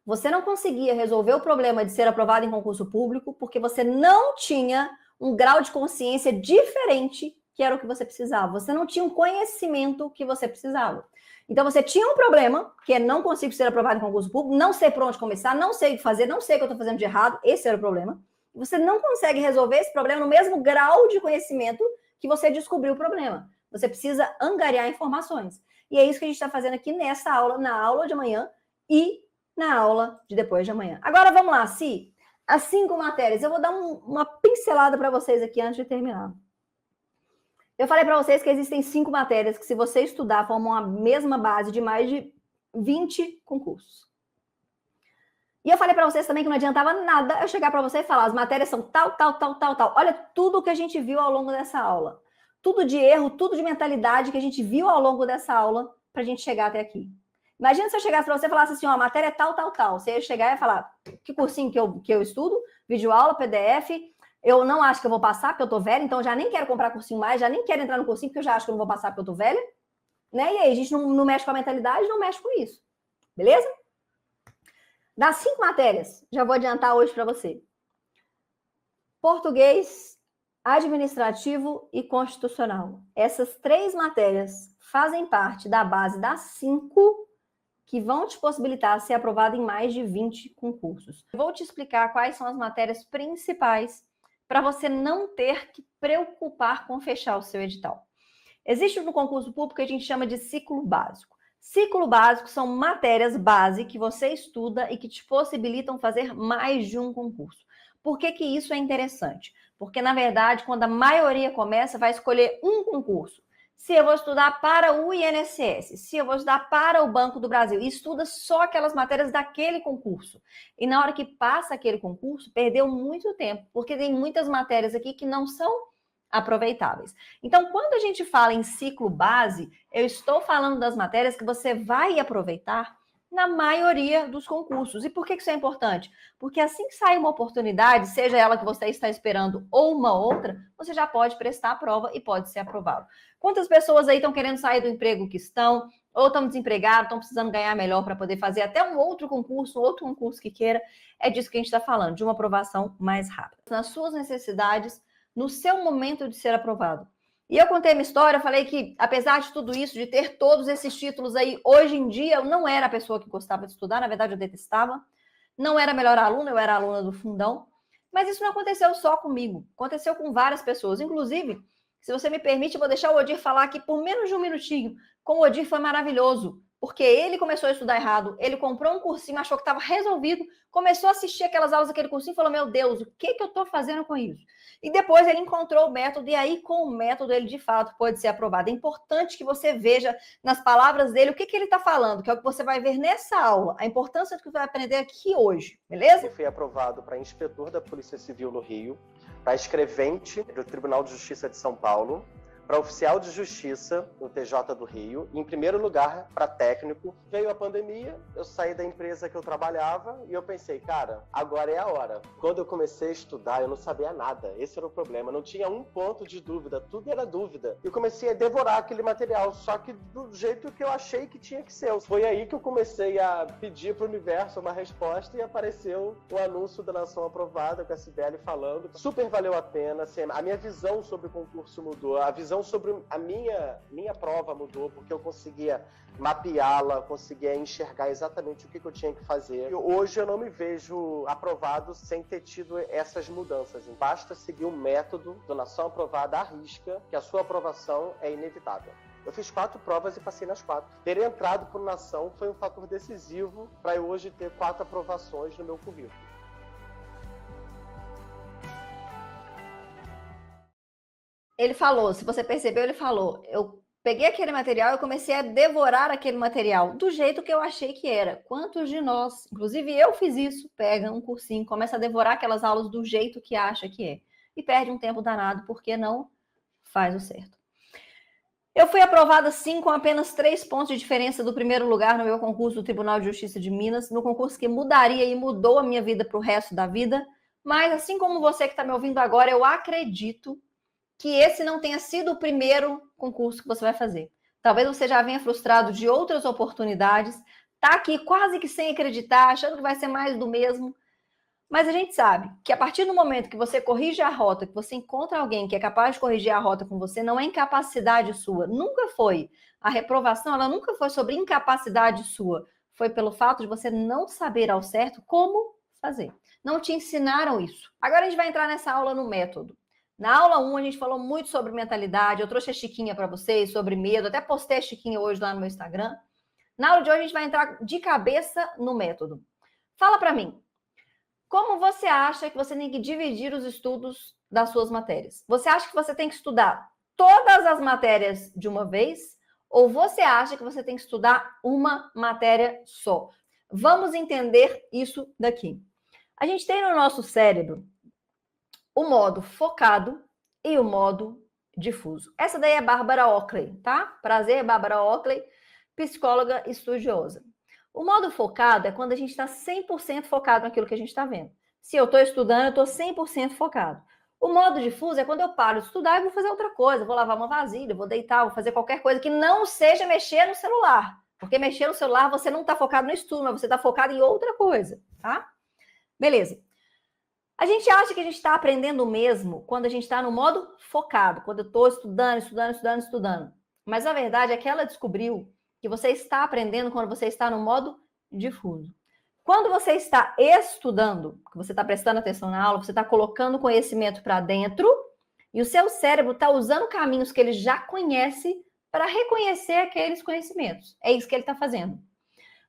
Você não conseguia resolver o problema de ser aprovado em concurso público porque você não tinha um grau de consciência diferente que era o que você precisava. Você não tinha um conhecimento que você precisava. Então, você tinha um problema, que é não consigo ser aprovado em concurso público, não sei por onde começar, não sei o que fazer, não sei o que eu estou fazendo de errado, esse era o problema. Você não consegue resolver esse problema no mesmo grau de conhecimento que você descobriu o problema. Você precisa angariar informações. E é isso que a gente está fazendo aqui nessa aula, na aula de amanhã e na aula de depois de amanhã. Agora vamos lá, Si. As 5 matérias. Eu vou dar uma pincelada para vocês aqui antes de terminar. Eu falei para vocês que existem 5 matérias que, se você estudar, formam a mesma base de mais de 20 concursos. E eu falei para vocês também que não adiantava nada eu chegar para você e falar, as matérias são tal, tal, tal, tal, tal. Olha tudo que a gente viu ao longo dessa aula. Tudo de erro, tudo de mentalidade que a gente viu ao longo dessa aula para a gente chegar até aqui. Imagina se eu chegasse para você e falasse assim, ó, a matéria é tal, tal, tal. Você ia chegar e ia falar, que cursinho que eu estudo? Videoaula, PDF. Eu não acho que eu vou passar, porque eu tô velha, então eu já nem quero comprar cursinho mais, já nem quero entrar no cursinho, porque eu já acho que eu não vou passar, porque eu tô velha. Né? E aí, a gente não mexe com a mentalidade, não mexe com isso. Beleza? Das 5 matérias, já vou adiantar hoje para você. Português, administrativo e constitucional. Essas 3 matérias fazem parte da base das 5 que vão te possibilitar ser aprovado em mais de 20 concursos. Vou te explicar quais são as matérias principais para você não ter que preocupar com fechar o seu edital. Existe no concurso público que a gente chama de ciclo básico. Ciclo básico são matérias base que você estuda e que te possibilitam fazer mais de um concurso. Por que isso é interessante? Porque, na verdade, quando a maioria começa, vai escolher um concurso. Se eu vou estudar para o INSS, se eu vou estudar para o Banco do Brasil, e estuda só aquelas matérias daquele concurso. E na hora que passa aquele concurso, perdeu muito tempo, porque tem muitas matérias aqui que não são aproveitáveis. Então, quando a gente fala em ciclo base, eu estou falando das matérias que você vai aproveitar na maioria dos concursos. E por que isso é importante? Porque assim que sair uma oportunidade, seja ela que você está esperando ou uma outra, você já pode prestar a prova e pode ser aprovado. Quantas pessoas aí estão querendo sair do emprego que estão, ou estão desempregados, estão precisando ganhar melhor para poder fazer até um outro concurso que queira? É disso que a gente está falando, de uma aprovação mais rápida. Nas suas necessidades, no seu momento de ser aprovado. E eu contei minha história, falei que, apesar de tudo isso, de ter todos esses títulos aí, hoje em dia eu não era a pessoa que gostava de estudar, na verdade eu detestava. Não era a melhor aluna, eu era a aluna do fundão. Mas isso não aconteceu só comigo, aconteceu com várias pessoas. Inclusive, se você me permite, eu vou deixar o Odir falar aqui por menos de um minutinho. Com o Odir foi maravilhoso, porque ele começou a estudar errado, ele comprou um cursinho, achou que estava resolvido, começou a assistir aquelas aulas daquele cursinho e falou, meu Deus, o que eu estou fazendo com isso? E depois ele encontrou o método, e aí com o método ele de fato pode ser aprovado. É importante que você veja nas palavras dele o que ele está falando, que é o que você vai ver nessa aula, a importância do que você vai aprender aqui hoje, beleza? Eu fui aprovado para inspetor da Polícia Civil no Rio, para escrevente do Tribunal de Justiça de São Paulo, para oficial de justiça no TJ do Rio, e em primeiro lugar para técnico. Veio a pandemia, eu saí da empresa que eu trabalhava e eu pensei, cara, agora é a hora. Quando eu comecei a estudar, eu não sabia nada, esse era o problema, não tinha um ponto de dúvida, tudo era dúvida. Eu comecei a devorar aquele material, só que do jeito que eu achei que tinha que ser. Foi aí que eu comecei a pedir para o universo uma resposta e apareceu o anúncio da Nação Aprovada, com a Cibele falando. Super valeu a pena, assim, a minha visão sobre o concurso mudou, a visão sobre a minha prova mudou, porque eu conseguia mapeá-la, conseguia enxergar exatamente o que eu tinha que fazer. E hoje eu não me vejo aprovado sem ter tido essas mudanças. Basta seguir o método do Nação Aprovada à risca, que a sua aprovação é inevitável. Eu fiz 4 provas e passei nas 4. Ter entrado por Nação foi um fator decisivo para eu hoje ter 4 aprovações no meu currículo. Ele falou, se você percebeu, ele falou, eu peguei aquele material e comecei a devorar aquele material do jeito que eu achei que era. Quantos de nós, inclusive eu fiz isso, pega um cursinho, começa a devorar aquelas aulas do jeito que acha que é. E perde um tempo danado porque não faz o certo. Eu fui aprovada, sim, com apenas 3 pontos de diferença do primeiro lugar no meu concurso do Tribunal de Justiça de Minas, no concurso que mudaria e mudou a minha vida para o resto da vida. Mas, assim como você que está me ouvindo agora, eu acredito que esse não tenha sido o primeiro concurso que você vai fazer. Talvez você já venha frustrado de outras oportunidades, tá aqui quase que sem acreditar, achando que vai ser mais do mesmo. Mas a gente sabe que a partir do momento que você corrige a rota, que você encontra alguém que é capaz de corrigir a rota com você, não é incapacidade sua, nunca foi. A reprovação, ela nunca foi sobre incapacidade sua. Foi pelo fato de você não saber ao certo como fazer. Não te ensinaram isso. Agora a gente vai entrar nessa aula no método. Na aula 1, a gente falou muito sobre mentalidade. Eu trouxe a Chiquinha para vocês, sobre medo. Até postei a Chiquinha hoje lá no meu Instagram. Na aula de hoje, a gente vai entrar de cabeça no método. Fala para mim, como você acha que você tem que dividir os estudos das suas matérias? Você acha que você tem que estudar todas as matérias de uma vez? Ou você acha que você tem que estudar uma matéria só? Vamos entender isso daqui. A gente tem no nosso cérebro o modo focado e o modo difuso. Essa daí é Bárbara Oakley, tá? Prazer, Bárbara Oakley, psicóloga estudiosa. O modo focado é quando a gente está 100% focado naquilo que a gente está vendo. Se eu estou estudando, eu estou 100% focado. O modo difuso é quando eu paro de estudar e vou fazer outra coisa, vou lavar uma vasilha, vou deitar, vou fazer qualquer coisa que não seja mexer no celular. Porque mexer no celular você não está focado no estudo, mas você está focado em outra coisa, tá? Beleza. A gente acha que a gente está aprendendo mesmo quando a gente está no modo focado, quando eu estou estudando. Mas a verdade é que ela descobriu que você está aprendendo quando você está no modo difuso. Quando você está estudando, que você está prestando atenção na aula, você está colocando conhecimento para dentro e o seu cérebro está usando caminhos que ele já conhece para reconhecer aqueles conhecimentos. É isso que ele está fazendo.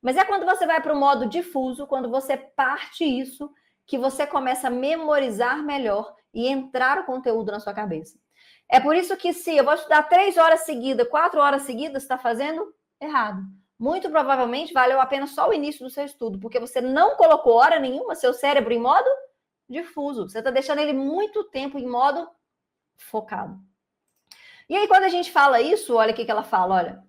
Mas é quando você vai para o modo difuso, quando você parte isso, que você começa a memorizar melhor e entrar o conteúdo na sua cabeça. É por isso que se eu vou estudar 3 horas seguidas, 4 horas seguidas, você está fazendo errado. Muito provavelmente valeu a pena só o início do seu estudo, porque você não colocou hora nenhuma seu cérebro em modo difuso. Você está deixando ele muito tempo em modo focado. E aí, quando a gente fala isso, olha o que ela fala, olha.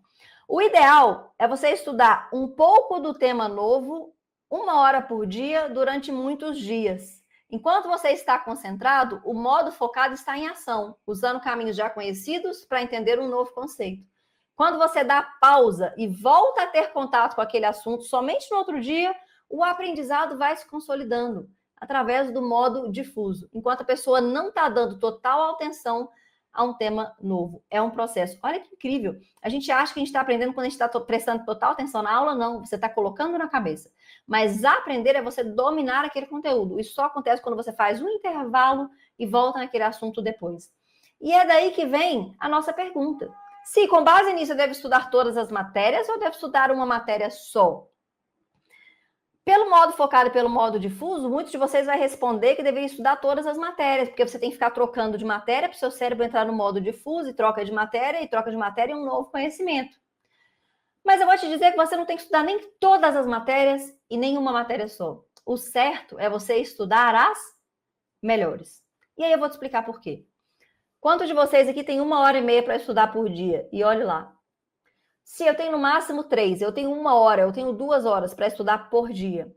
O ideal é você estudar um pouco do tema novo, 1 hora por dia, durante muitos dias. Enquanto você está concentrado, o modo focado está em ação, usando caminhos já conhecidos para entender um novo conceito. Quando você dá pausa e volta a ter contato com aquele assunto somente no outro dia, o aprendizado vai se consolidando através do modo difuso, enquanto a pessoa não está dando total atenção a um tema novo. É um processo. Olha que incrível. A gente acha que a gente está aprendendo quando a gente está prestando total atenção na aula. Não, você está colocando na cabeça. Mas aprender é você dominar aquele conteúdo. Isso só acontece quando você faz um intervalo e volta naquele assunto depois. E é daí que vem a nossa pergunta. Se, com base nisso, eu devo estudar todas as matérias ou eu devo estudar uma matéria só? Pelo modo focado e pelo modo difuso, muitos de vocês vão responder que deveria estudar todas as matérias, porque você tem que ficar trocando de matéria para o seu cérebro entrar no modo difuso e troca de matéria e um novo conhecimento. Mas eu vou te dizer que você não tem que estudar nem todas as matérias e nenhuma matéria só. O certo é você estudar as melhores. E aí eu vou te explicar por quê. Quantos de vocês aqui tem 1h30 para estudar por dia? E olhe lá. Se eu tenho no máximo 3, eu tenho 1 hora, eu tenho 2 horas para estudar por dia.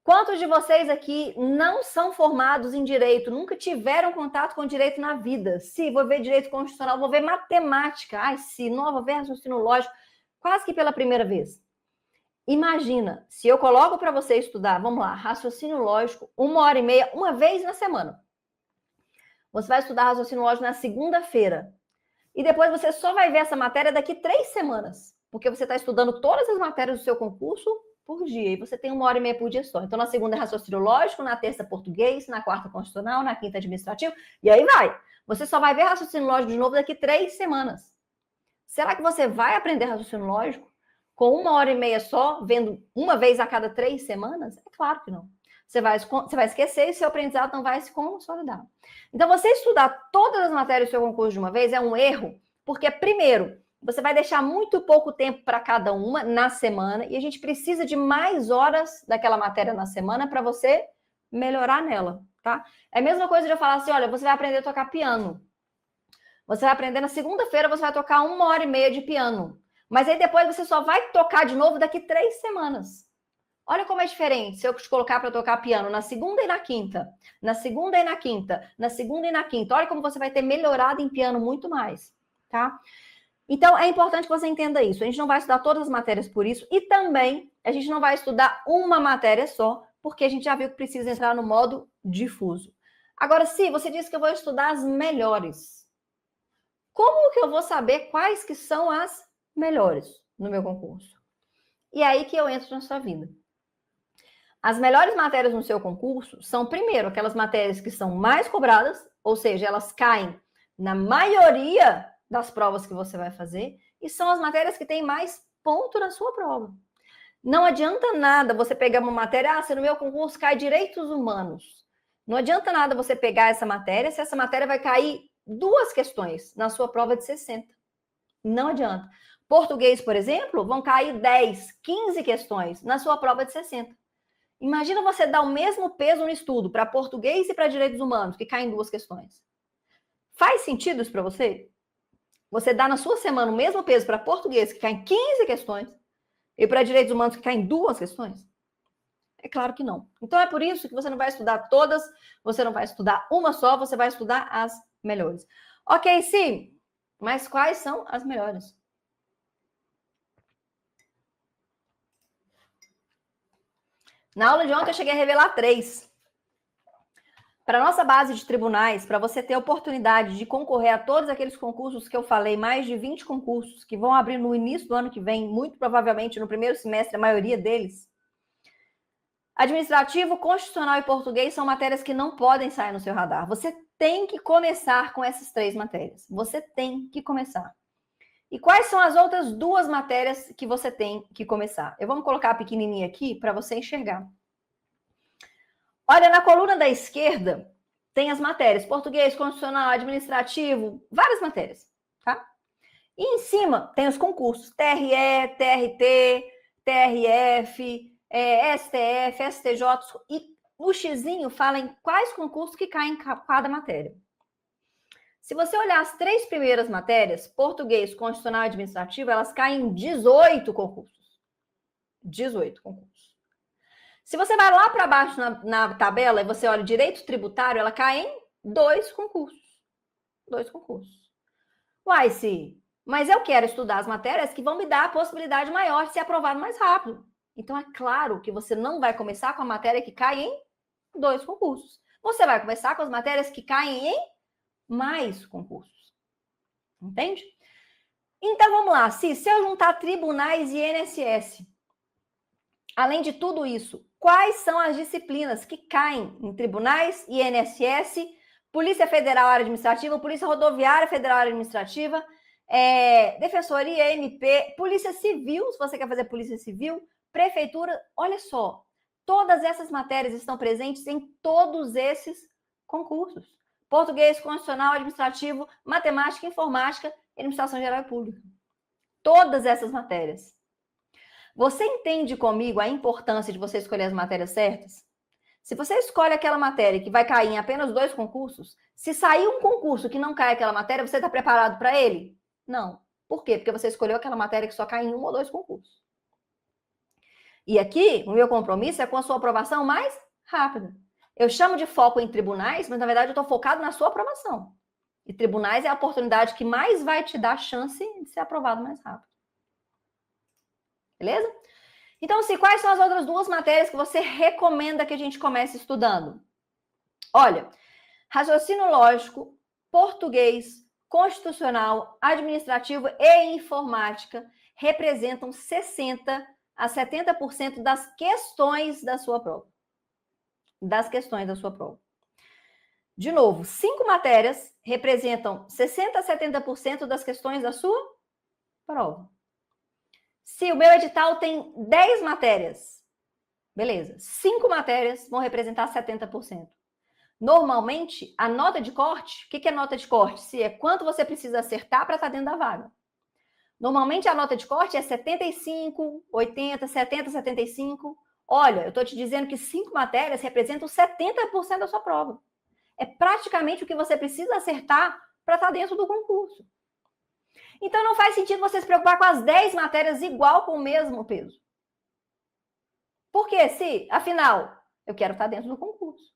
Quantos de vocês aqui não são formados em direito, nunca tiveram contato com direito na vida? Se vou ver direito constitucional, vou ver matemática. Ai, se não, vou ver raciocínio lógico, quase que pela primeira vez. Imagina, se eu coloco para você estudar, vamos lá, raciocínio lógico, 1h30, uma vez na semana. Você vai estudar raciocínio lógico na segunda-feira. E depois você só vai ver essa matéria daqui 3 semanas. Porque você está estudando todas as matérias do seu concurso por dia. E você tem 1h30 por dia só. Então, na segunda é raciocínio lógico, na terça português, na quarta constitucional, na quinta administrativo. E aí vai. Você só vai ver raciocínio lógico de novo daqui 3 semanas. Será que você vai aprender raciocínio lógico com 1h30 só, vendo uma vez a cada 3 semanas? É claro que não. Você vai esquecer e seu aprendizado não vai se consolidar. Então, você estudar todas as matérias do seu concurso de uma vez é um erro, porque, primeiro, você vai deixar muito pouco tempo para cada uma na semana e a gente precisa de mais horas daquela matéria na semana para você melhorar nela, tá? É a mesma coisa de eu falar assim, olha, você vai aprender a tocar piano. Você vai aprender na segunda-feira, você vai tocar 1h30 de piano. Mas aí depois você só vai tocar de novo daqui 3 semanas. Olha como é diferente se eu te colocar para tocar piano na segunda e na quinta, na segunda e na quinta, na segunda e na quinta. Olha como você vai ter melhorado em piano muito mais, tá? Então, é importante que você entenda isso. A gente não vai estudar todas as matérias por isso e também a gente não vai estudar uma matéria só, porque a gente já viu que precisa entrar no modo difuso. Agora, se você disse que eu vou estudar as melhores, como que eu vou saber quais que são as melhores no meu concurso? E é aí que eu entro na sua vida. As melhores matérias no seu concurso são, primeiro, aquelas matérias que são mais cobradas, ou seja, elas caem na maioria das provas que você vai fazer, e são as matérias que têm mais ponto na sua prova. Não adianta nada você pegar uma matéria, se no meu concurso cai direitos humanos. Não adianta nada você pegar essa matéria, se essa matéria vai cair 2 questões na sua prova de 60. Não adianta. Português, por exemplo, vão cair 10, 15 questões na sua prova de 60. Imagina você dar o mesmo peso no estudo para português e para direitos humanos, que caem 2 questões. Faz sentido isso para você? Você dá na sua semana o mesmo peso para português, que caem 15 questões, e para direitos humanos, que caem 2 questões? É claro que não. Então é por isso que você não vai estudar todas, você não vai estudar uma só, você vai estudar as melhores. Ok, sim, mas quais são as melhores? Na aula de ontem eu cheguei a revelar 3. Para a nossa base de tribunais, para você ter a oportunidade de concorrer a todos aqueles concursos que eu falei, mais de 20 concursos que vão abrir no início do ano que vem, muito provavelmente no primeiro semestre, a maioria deles. Administrativo, constitucional e português são matérias que não podem sair no seu radar. Você tem que começar com essas 3 matérias. Você tem que começar. E quais são as outras 2 matérias que você tem que começar? Eu vou colocar a pequenininha aqui para você enxergar. Olha, na coluna da esquerda tem as matérias, português, constitucional, administrativo, várias matérias, tá? E em cima tem os concursos, TRE, TRT, TRF, STF, STJ, e o xizinho fala em quais concursos que caem em cada matéria. Se você olhar as 3 primeiras matérias, português, constitucional e administrativo, elas caem em 18 concursos. 18 concursos. Se você vai lá para baixo na tabela e você olha direito tributário, ela cai em 2 concursos. 2 concursos. Uai, mas eu quero estudar as matérias que vão me dar a possibilidade maior de ser aprovado mais rápido. Então, é claro que você não vai começar com a matéria que cai em 2 concursos. Você vai começar com as matérias que caem em mais concursos. Entende? Então, vamos lá. Se eu juntar tribunais e INSS, além de tudo isso, quais são as disciplinas que caem em tribunais, INSS, Polícia Federal Área Administrativa, Polícia Rodoviária Federal Área Administrativa, Defensoria, MP, Polícia Civil, se você quer fazer Polícia Civil, Prefeitura, olha só, todas essas matérias estão presentes em todos esses concursos. Português, constitucional, administrativo, matemática, informática e administração geral e pública. Todas essas matérias. Você entende comigo a importância de você escolher as matérias certas? Se você escolhe aquela matéria que vai cair em apenas 2 concursos, se sair um concurso que não cai aquela matéria, você está preparado para ele? Não. Por quê? Porque você escolheu aquela matéria que só cai em 1 ou 2 concursos. E aqui, o meu compromisso é com a sua aprovação mais rápida. Eu chamo de foco em tribunais, mas na verdade eu estou focado na sua aprovação. E tribunais é a oportunidade que mais vai te dar chance de ser aprovado mais rápido. Beleza? Então, quais são as outras 2 matérias que você recomenda que a gente comece estudando? Olha, raciocínio lógico, português, constitucional, administrativo e informática representam 60% a 70% das questões da sua prova. Das questões da sua prova. De novo, 5 matérias representam 60% a 70% das questões da sua prova. Se o meu edital tem 10 matérias, beleza, 5 matérias vão representar 70%. Normalmente, a nota de corte, o que é nota de corte? Se é quanto você precisa acertar para estar dentro da vaga. Normalmente, a nota de corte é 75, 80, 70, 75. Olha, eu estou te dizendo que 5 matérias representam 70% da sua prova. É praticamente o que você precisa acertar para estar dentro do concurso. Então, não faz sentido você se preocupar com as 10 matérias igual com o mesmo peso. Por quê? Afinal, eu quero estar dentro do concurso.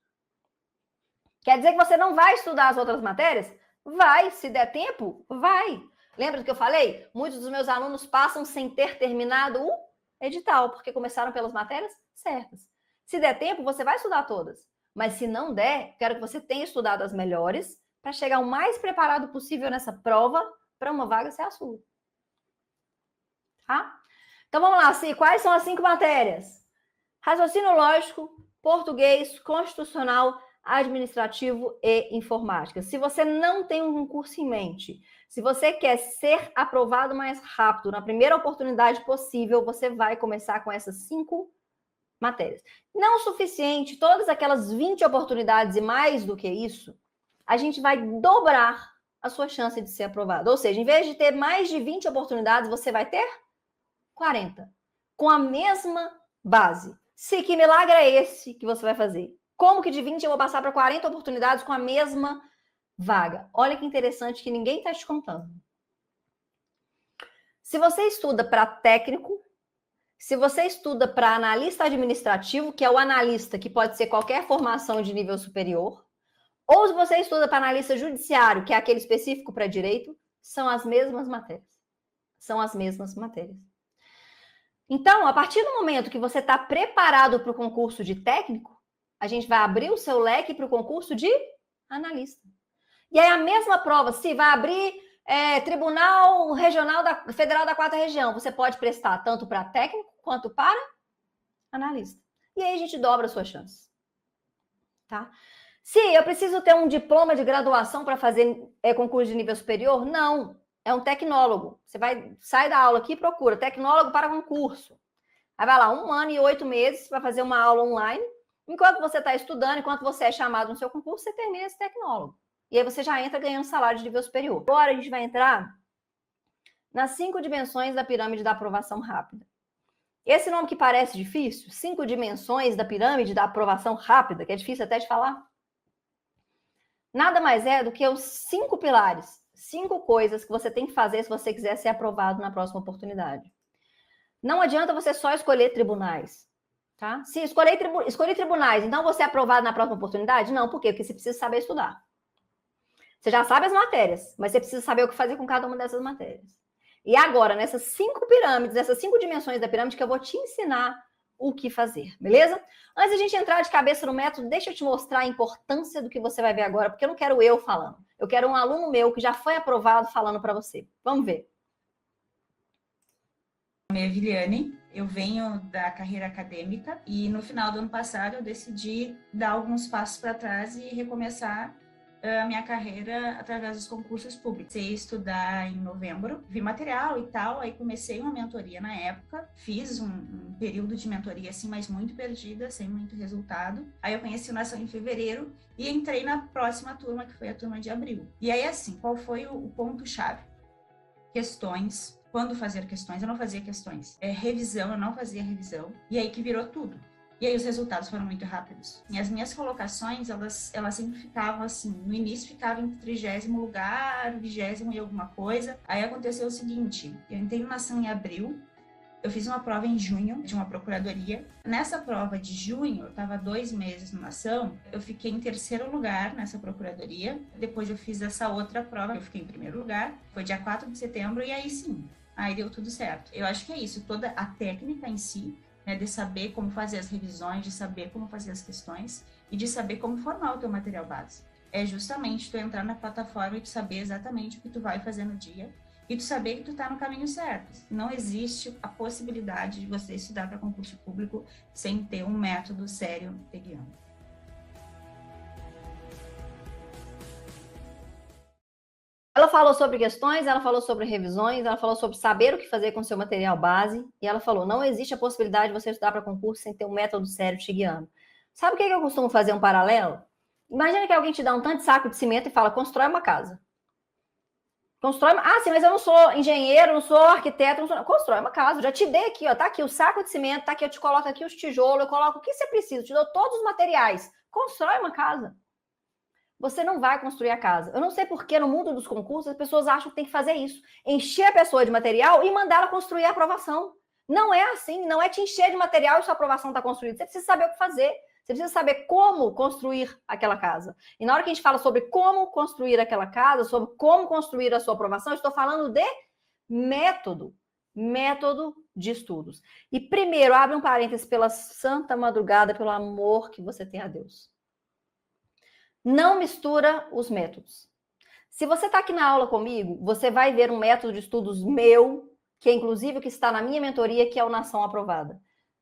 Quer dizer que você não vai estudar as outras matérias? Vai, se der tempo, vai. Lembra do que eu falei? Muitos dos meus alunos passam sem ter terminado o edital, porque começaram pelas matérias certas. Se der tempo, você vai estudar todas. Mas se não der, quero que você tenha estudado as melhores para chegar o mais preparado possível nessa prova para uma vaga ser a sua. Tá? Então, vamos lá, quais são as 5 matérias? Raciocínio lógico, português, constitucional, administrativo e informática. Se você não tem um concurso em mente, se você quer ser aprovado mais rápido, na primeira oportunidade possível, você vai começar com essas 5 matérias. Não o suficiente, todas aquelas 20 oportunidades e mais do que isso, a gente vai dobrar a sua chance de ser aprovado. Ou seja, em vez de ter mais de 20 oportunidades, você vai ter 40. Com a mesma base. Se que milagre é esse que você vai fazer? Como que de 20 eu vou passar para 40 oportunidades com a mesma vaga? Olha que interessante que ninguém está te contando. Se você estuda para técnico, se você estuda para analista administrativo, que é o analista que pode ser qualquer formação de nível superior, ou se você estuda para analista judiciário, que é aquele específico para direito, são as mesmas matérias. São as mesmas matérias. Então, a partir do momento que você está preparado para o concurso de técnico, a gente vai abrir o seu leque para o concurso de analista. E aí a mesma prova, se vai abrir Tribunal Regional Federal da 4ª Região, você pode prestar tanto para técnico quanto para analista. E aí a gente dobra a sua chance. Tá? Se eu preciso ter um diploma de graduação para fazer concurso de nível superior, não. É um tecnólogo. Você sai da aula aqui e procura tecnólogo para concurso. Aí vai lá, 1 ano e 8 meses para fazer uma aula online. Enquanto você está estudando, enquanto você é chamado no seu concurso, você termina esse tecnólogo. E aí você já entra ganhando salário de nível superior. Agora a gente vai entrar nas 5 dimensões da pirâmide da aprovação rápida. Esse nome que parece difícil, 5 dimensões da pirâmide da aprovação rápida, que é difícil até de falar, nada mais é do que os 5 pilares, 5 coisas que você tem que fazer se você quiser ser aprovado na próxima oportunidade. Não adianta você só escolher tribunais, tá? Se escolher tribunais, então você é aprovado na próxima oportunidade? Não, por quê? Porque você precisa saber estudar. Você já sabe as matérias, mas você precisa saber o que fazer com cada uma dessas matérias. E agora, nessas 5 pirâmides, nessas 5 dimensões da pirâmide, que eu vou te ensinar o que fazer, beleza? Antes de a gente entrar de cabeça no método, deixa eu te mostrar a importância do que você vai ver agora, porque eu não quero eu falando. Eu quero um aluno meu que já foi aprovado falando para você. Vamos ver. Meu nome é Viliane, eu venho da carreira acadêmica e no final do ano passado eu decidi dar alguns passos para trás e recomeçar a minha carreira através dos concursos públicos. Comecei a estudar em novembro, vi material e tal, aí comecei uma mentoria na época, fiz um período de mentoria assim, mas muito perdida, sem muito resultado. Aí eu conheci o Nação em fevereiro e entrei na próxima turma, que foi a turma de abril. E aí assim, qual foi o ponto-chave? Questões. Quando fazer questões, eu não fazia questões. Revisão, eu não fazia revisão. E aí que virou tudo. E aí os resultados foram muito rápidos. E as minhas colocações, elas sempre ficavam assim, no início ficava em 30º lugar, 20º e alguma coisa. Aí aconteceu o seguinte, eu entrei na Nação em abril, eu fiz uma prova em junho de uma procuradoria. Nessa prova de junho, eu estava 2 meses na Nação, eu fiquei em 3º lugar nessa procuradoria. Depois eu fiz essa outra prova, eu fiquei em 1º lugar, foi dia 4 de setembro, e aí sim, aí deu tudo certo. Eu acho que é isso, toda a técnica em si, né, de saber como fazer as revisões, de saber como fazer as questões e de saber como formar o teu material base. É justamente tu entrar na plataforma e tu saber exatamente o que tu vai fazer no dia e tu saber que tu tá no caminho certo. Não existe a possibilidade de você estudar para concurso público sem ter um método sério te guiando. Ela falou sobre questões, ela falou sobre revisões, ela falou sobre saber o que fazer com o seu material base, e ela falou, não existe a possibilidade de você estudar para concurso sem ter um método sério te guiando. Sabe o que eu costumo fazer um paralelo? Imagina que alguém te dá um tanto de saco de cimento e fala, constrói uma casa. Constrói uma... Ah, sim, mas eu não sou engenheiro, não sou arquiteto, não sou... Constrói uma casa, eu já te dei aqui, ó, tá aqui o saco de cimento, tá aqui, eu te coloco aqui os tijolos, eu coloco o que você precisa, eu te dou todos os materiais. Constrói uma casa. Você não vai construir a casa. Eu não sei por que no mundo dos concursos as pessoas acham que tem que fazer isso. Encher a pessoa de material e mandar ela construir a aprovação. Não é assim, não é te encher de material e sua aprovação está construída. Você precisa saber o que fazer. Você precisa saber como construir aquela casa. E na hora que a gente fala sobre como construir aquela casa, sobre como construir a sua aprovação, eu estou falando de método. Método de estudos. E primeiro, abre um parênteses pela santa madrugada, pelo amor que você tem a Deus. Não mistura os métodos. Se você está aqui na aula comigo, você vai ver um método de estudos meu, que é inclusive o que está na minha mentoria, que é o Nação Aprovada.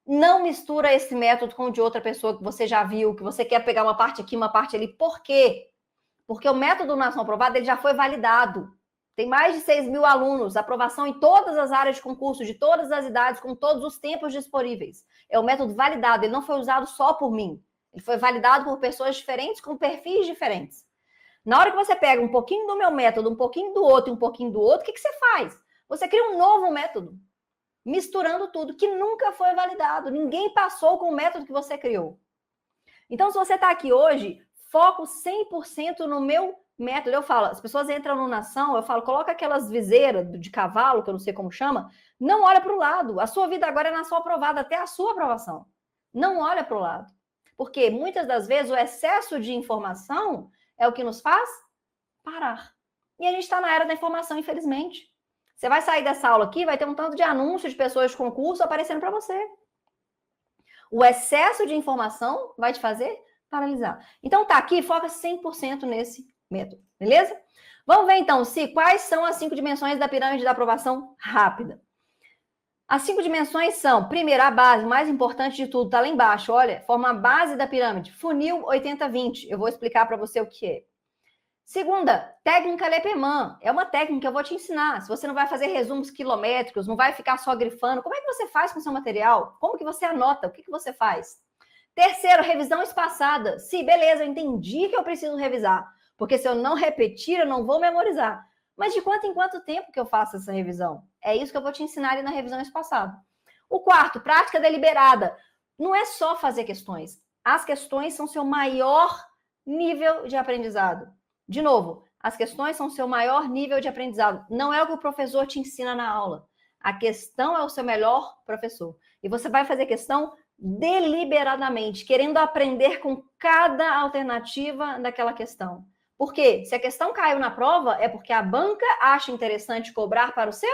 Não mistura esse método com o de outra pessoa que você já viu, que você quer pegar uma parte aqui, uma parte ali. Por quê? Porque o método Nação Aprovada ele já foi validado. Tem mais de 6 mil alunos, aprovação em todas as áreas de concurso, de todas as idades, com todos os tempos disponíveis. É um método validado, ele não foi usado só por mim. Ele foi validado por pessoas diferentes, com perfis diferentes. Na hora que você pega um pouquinho do meu método, um pouquinho do outro e um pouquinho do outro, o que você faz? Você cria um novo método, misturando tudo, que nunca foi validado. Ninguém passou com o método que você criou. Então, se você está aqui hoje, foco 100% no meu método. Eu falo, as pessoas entram no Nação, eu falo, coloca aquelas viseiras de cavalo, que eu não sei como chama, não olha para o lado. A sua vida agora é Nação Aprovada, até a sua aprovação. Não olha para o lado. Porque muitas das vezes o excesso de informação é o que nos faz parar. E a gente está na era da informação, infelizmente. Você vai sair dessa aula aqui, vai ter um tanto de anúncios de pessoas de concurso aparecendo para você. O excesso de informação vai te fazer paralisar. Então tá aqui, foca 100% nesse método, beleza? Vamos ver então, quais são as 5 dimensões da pirâmide da aprovação rápida. As 5 dimensões são, primeiro, a base, mais importante de tudo, tá lá embaixo, olha, forma a base da pirâmide, funil 80-20, eu vou explicar para você o que é. Segunda, técnica Lepeman, é uma técnica que eu vou te ensinar, se você não vai fazer resumos quilométricos, não vai ficar só grifando, como é que você faz com o seu material? Como que você anota? O que você faz? Terceiro, revisão espaçada, beleza, eu entendi que eu preciso revisar, porque se eu não repetir, eu não vou memorizar. Mas de quanto em quanto tempo que eu faço essa revisão? É isso que eu vou te ensinar ali na revisão espaçada. O quarto, prática deliberada. Não é só fazer questões. As questões são seu maior nível de aprendizado. De novo, as questões são seu maior nível de aprendizado. Não é o que o professor te ensina na aula. A questão é o seu melhor professor. E você vai fazer questão deliberadamente, querendo aprender com cada alternativa daquela questão. Por quê? Se a questão caiu na prova, é porque a banca acha interessante cobrar para o seu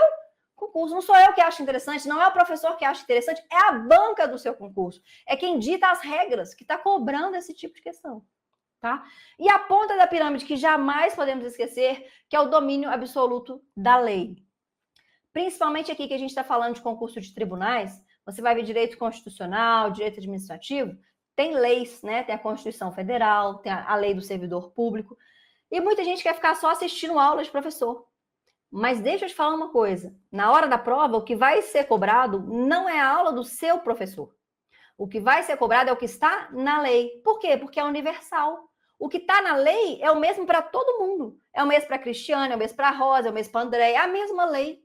concurso. Não sou eu que acho interessante, não é o professor que acha interessante, é a banca do seu concurso. É quem dita as regras, que está cobrando esse tipo de questão. Tá? E a ponta da pirâmide que jamais podemos esquecer, que é o domínio absoluto da lei. Principalmente aqui que a gente está falando de concurso de tribunais, você vai ver direito constitucional, direito administrativo, tem leis, né? Tem a Constituição Federal, tem a lei do servidor público, e muita gente quer ficar só assistindo aula de professor. Mas deixa eu te falar uma coisa, na hora da prova, o que vai ser cobrado não é a aula do seu professor. O que vai ser cobrado é o que está na lei. Por quê? Porque é universal. O que está na lei é o mesmo para todo mundo. É o mesmo para a Cristiane, é o mesmo para a Rosa, é o mesmo para a Andréia, é a mesma lei.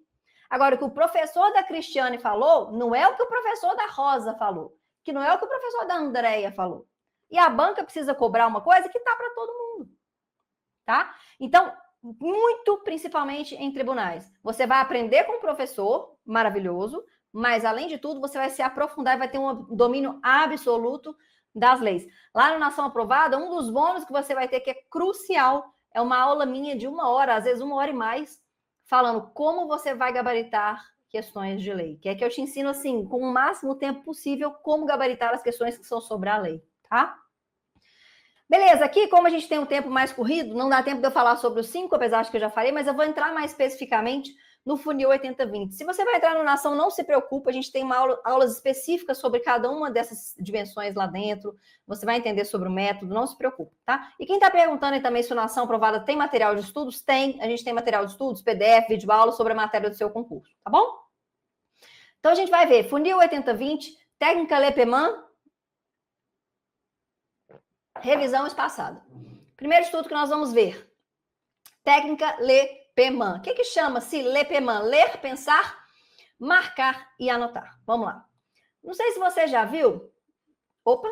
Agora, o que o professor da Cristiane falou, não é o que o professor da Rosa falou, que não é o que o professor da Andréia falou. E a banca precisa cobrar uma coisa que está para todo mundo. Tá? Então, muito principalmente em tribunais. Você vai aprender com o professor, maravilhoso, mas, além de tudo, você vai se aprofundar e vai ter um domínio absoluto das leis. Lá no Nação Aprovada, um dos bônus que você vai ter, que é crucial, é uma aula minha de 1 hora, às vezes 1 hora e mais, falando como você vai gabaritar questões de lei. Que é que eu te ensino, assim, com o máximo tempo possível, como gabaritar as questões que são sobre a lei, tá? Beleza, aqui, como a gente tem um tempo mais corrido, não dá tempo de eu falar sobre os 5, apesar de que eu já falei, mas eu vou entrar mais especificamente no funil 80-20. Se você vai entrar no Nação, não se preocupe, a gente tem aulas específicas sobre cada uma dessas dimensões lá dentro, você vai entender sobre o método, não se preocupe, tá? E quem está perguntando aí também se o Nação Aprovada tem material de estudos? Tem, a gente tem material de estudos, PDF, vídeo aula sobre a matéria do seu concurso, tá bom? Então a gente vai ver funil 80-20, técnica Lepeman, revisão espaçada. Primeiro estudo que nós vamos ver, técnica Lepeman. O que chama-se Lepeman? Ler, pensar, marcar e anotar. Vamos lá. Não sei se você já viu. Opa!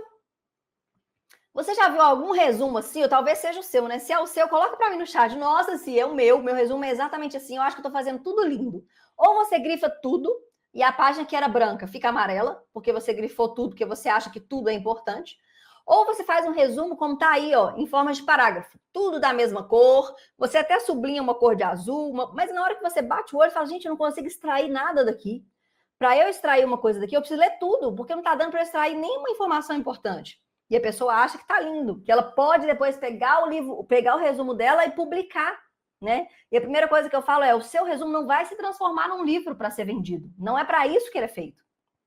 Você já viu algum resumo assim? Ou talvez seja o seu, né? Se é o seu, coloca para mim no chat. Nossa, se é o meu resumo é exatamente assim. Eu acho que eu estou fazendo tudo lindo. Ou você grifa tudo e a página que era branca fica amarela, porque você grifou tudo, porque você acha que tudo é importante. Ou você faz um resumo como está aí, ó, em forma de parágrafo. Tudo da mesma cor, você até sublinha uma cor de azul, mas na hora que você bate o olho, fala, gente, eu não consigo extrair nada daqui. Para eu extrair uma coisa daqui, eu preciso ler tudo, porque não está dando para extrair nenhuma informação importante. E a pessoa acha que está lindo, que ela pode depois pegar o livro, pegar o resumo dela e publicar, né? E a primeira coisa que eu falo é, o seu resumo não vai se transformar num livro para ser vendido. Não é para isso que ele é feito,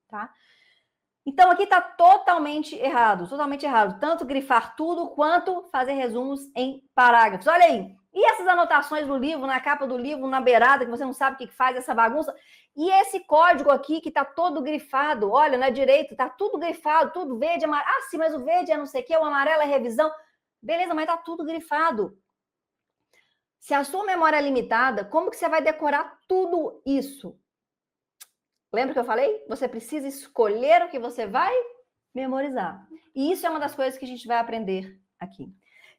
tá? Então, aqui está totalmente errado. Tanto grifar tudo, quanto fazer resumos em parágrafos. Olha aí. E essas anotações do livro, na capa do livro, na beirada, que você não sabe o que faz, essa bagunça. E esse código aqui, que está todo grifado. Olha, na direita, está tudo grifado, tudo verde, amarelo. Ah, sim, mas o verde é não sei o quê, o amarelo é revisão. Beleza, mas está tudo grifado. Se a sua memória é limitada, como que você vai decorar tudo isso? Lembra que eu falei? Você precisa escolher o que você vai memorizar. E isso é uma das coisas que a gente vai aprender aqui.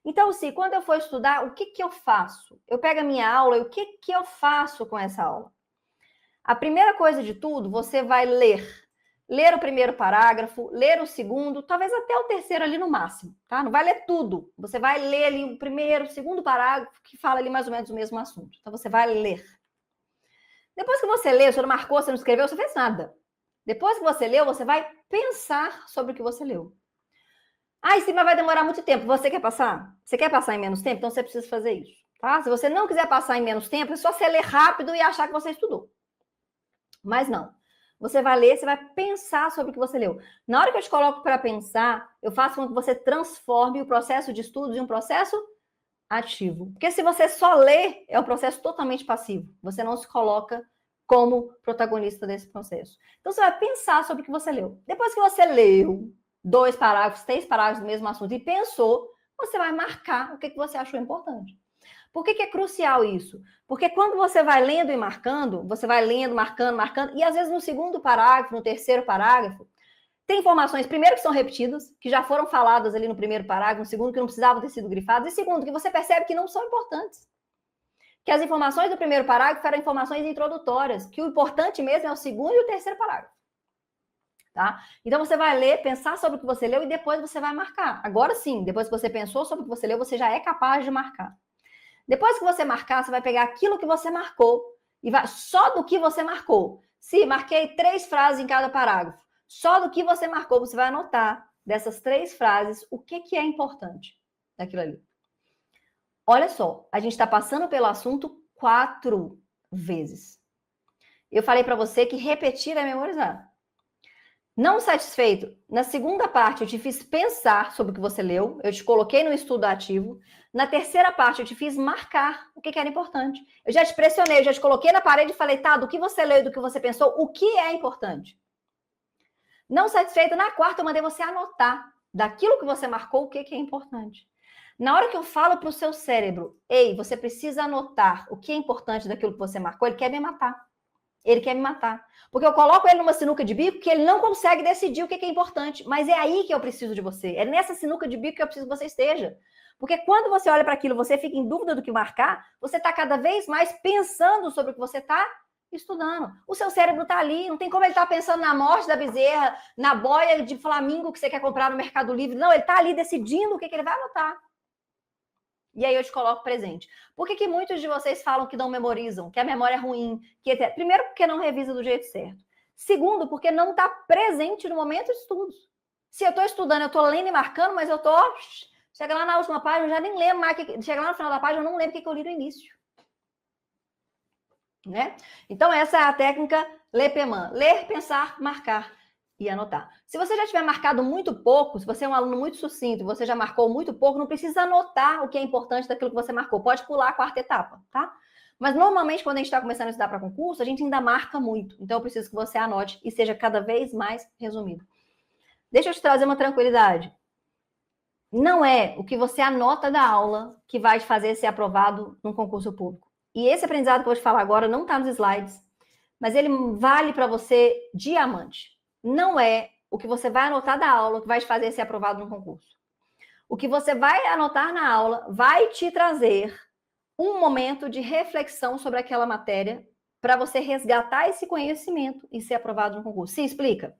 Então, se quando eu for estudar, o que eu faço? Eu pego a minha aula e o que eu faço com essa aula? A primeira coisa de tudo, você vai ler. Ler o primeiro parágrafo, ler o segundo, talvez até o terceiro ali no máximo, tá? Não vai ler tudo. Você vai ler ali o primeiro, o segundo parágrafo, que fala ali mais ou menos o mesmo assunto. Então, você vai ler. Depois que você leu, você não marcou, você não escreveu, você fez nada. Depois que você leu, você vai pensar sobre o que você leu. Ah, sim, mas vai demorar muito tempo. Você quer passar? Você quer passar em menos tempo? Então você precisa fazer isso, tá? Se você não quiser passar em menos tempo, é só você ler rápido e achar que você estudou. Mas não. Você vai ler, você vai pensar sobre o que você leu. Na hora que eu te coloco para pensar, eu faço com que você transforme o processo de estudo em um processo ativo. Porque se você só lê, é um processo totalmente passivo. Você não se coloca como protagonista desse processo. Então, você vai pensar sobre o que você leu. Depois que você leu 2 parágrafos, 3 parágrafos do mesmo assunto e pensou, você vai marcar o que você achou importante. Por que é crucial isso? Porque quando você vai lendo e marcando, você vai lendo, marcando, e às vezes no segundo parágrafo, no terceiro parágrafo, tem informações, primeiro, que são repetidas, que já foram faladas ali no primeiro parágrafo, no segundo, que não precisavam ter sido grifadas, e segundo, que você percebe que não são importantes. Que as informações do primeiro parágrafo eram informações introdutórias, que o importante mesmo é o segundo e o terceiro parágrafo. Tá? Então, você vai ler, pensar sobre o que você leu e depois você vai marcar. Agora sim, depois que você pensou sobre o que você leu, você já é capaz de marcar. Depois que você marcar, você vai pegar aquilo que você marcou e vai só do que você marcou. Se marquei 3 frases em cada parágrafo, só do que você marcou, você vai anotar dessas 3 frases o que é importante daquilo ali. Olha só, a gente está passando pelo assunto 4 vezes. Eu falei para você que repetir é memorizar. Não satisfeito, na segunda parte eu te fiz pensar sobre o que você leu, eu te coloquei no estudo ativo. Na terceira parte eu te fiz marcar o que era importante. Eu já te pressionei, eu já te coloquei na parede e falei, tá, do que você leu e do que você pensou, o que é importante? Não satisfeito, na quarta eu mandei você anotar daquilo que você marcou o que é importante. Na hora que eu falo para o seu cérebro, ei, você precisa anotar o que é importante daquilo que você marcou, ele quer me matar. Ele quer me matar. Porque eu coloco ele numa sinuca de bico que ele não consegue decidir o que é importante. Mas é aí que eu preciso de você. É nessa sinuca de bico que eu preciso que você esteja. Porque quando você olha para aquilo, você fica em dúvida do que marcar, você está cada vez mais pensando sobre o que você está estudando. O seu cérebro está ali, não tem como ele estar pensando na morte da bezerra, na boia de flamingo que você quer comprar no Mercado Livre. Não, ele está ali decidindo o que ele vai anotar. E aí eu te coloco presente. Por que muitos de vocês falam que não memorizam, que a memória é ruim? Primeiro, porque não revisa do jeito certo. Segundo, porque não está presente no momento de estudos. Se eu estou estudando, eu estou lendo e marcando, mas eu estou... Chega lá na última página, eu já nem lembro mais. Chega lá no final da página, eu não lembro o que eu li no início. Né? Então, essa é a técnica LEPEMAN. Ler, pensar, marcar e anotar. Se você já tiver marcado muito pouco, se você é um aluno muito sucinto, você já marcou muito pouco, não precisa anotar o que é importante daquilo que você marcou. Pode pular a quarta etapa, tá? Mas normalmente, quando a gente está começando a estudar para concurso, a gente ainda marca muito. Então, eu preciso que você anote e seja cada vez mais resumido. Deixa eu te trazer uma tranquilidade. Não é o que você anota da aula que vai te fazer ser aprovado num concurso público. E esse aprendizado que eu vou te falar agora não está nos slides, mas ele vale para você diamante. Não é o que você vai anotar da aula que vai te fazer ser aprovado no concurso. O que você vai anotar na aula vai te trazer um momento de reflexão sobre aquela matéria para você resgatar esse conhecimento e ser aprovado no concurso. Se explica?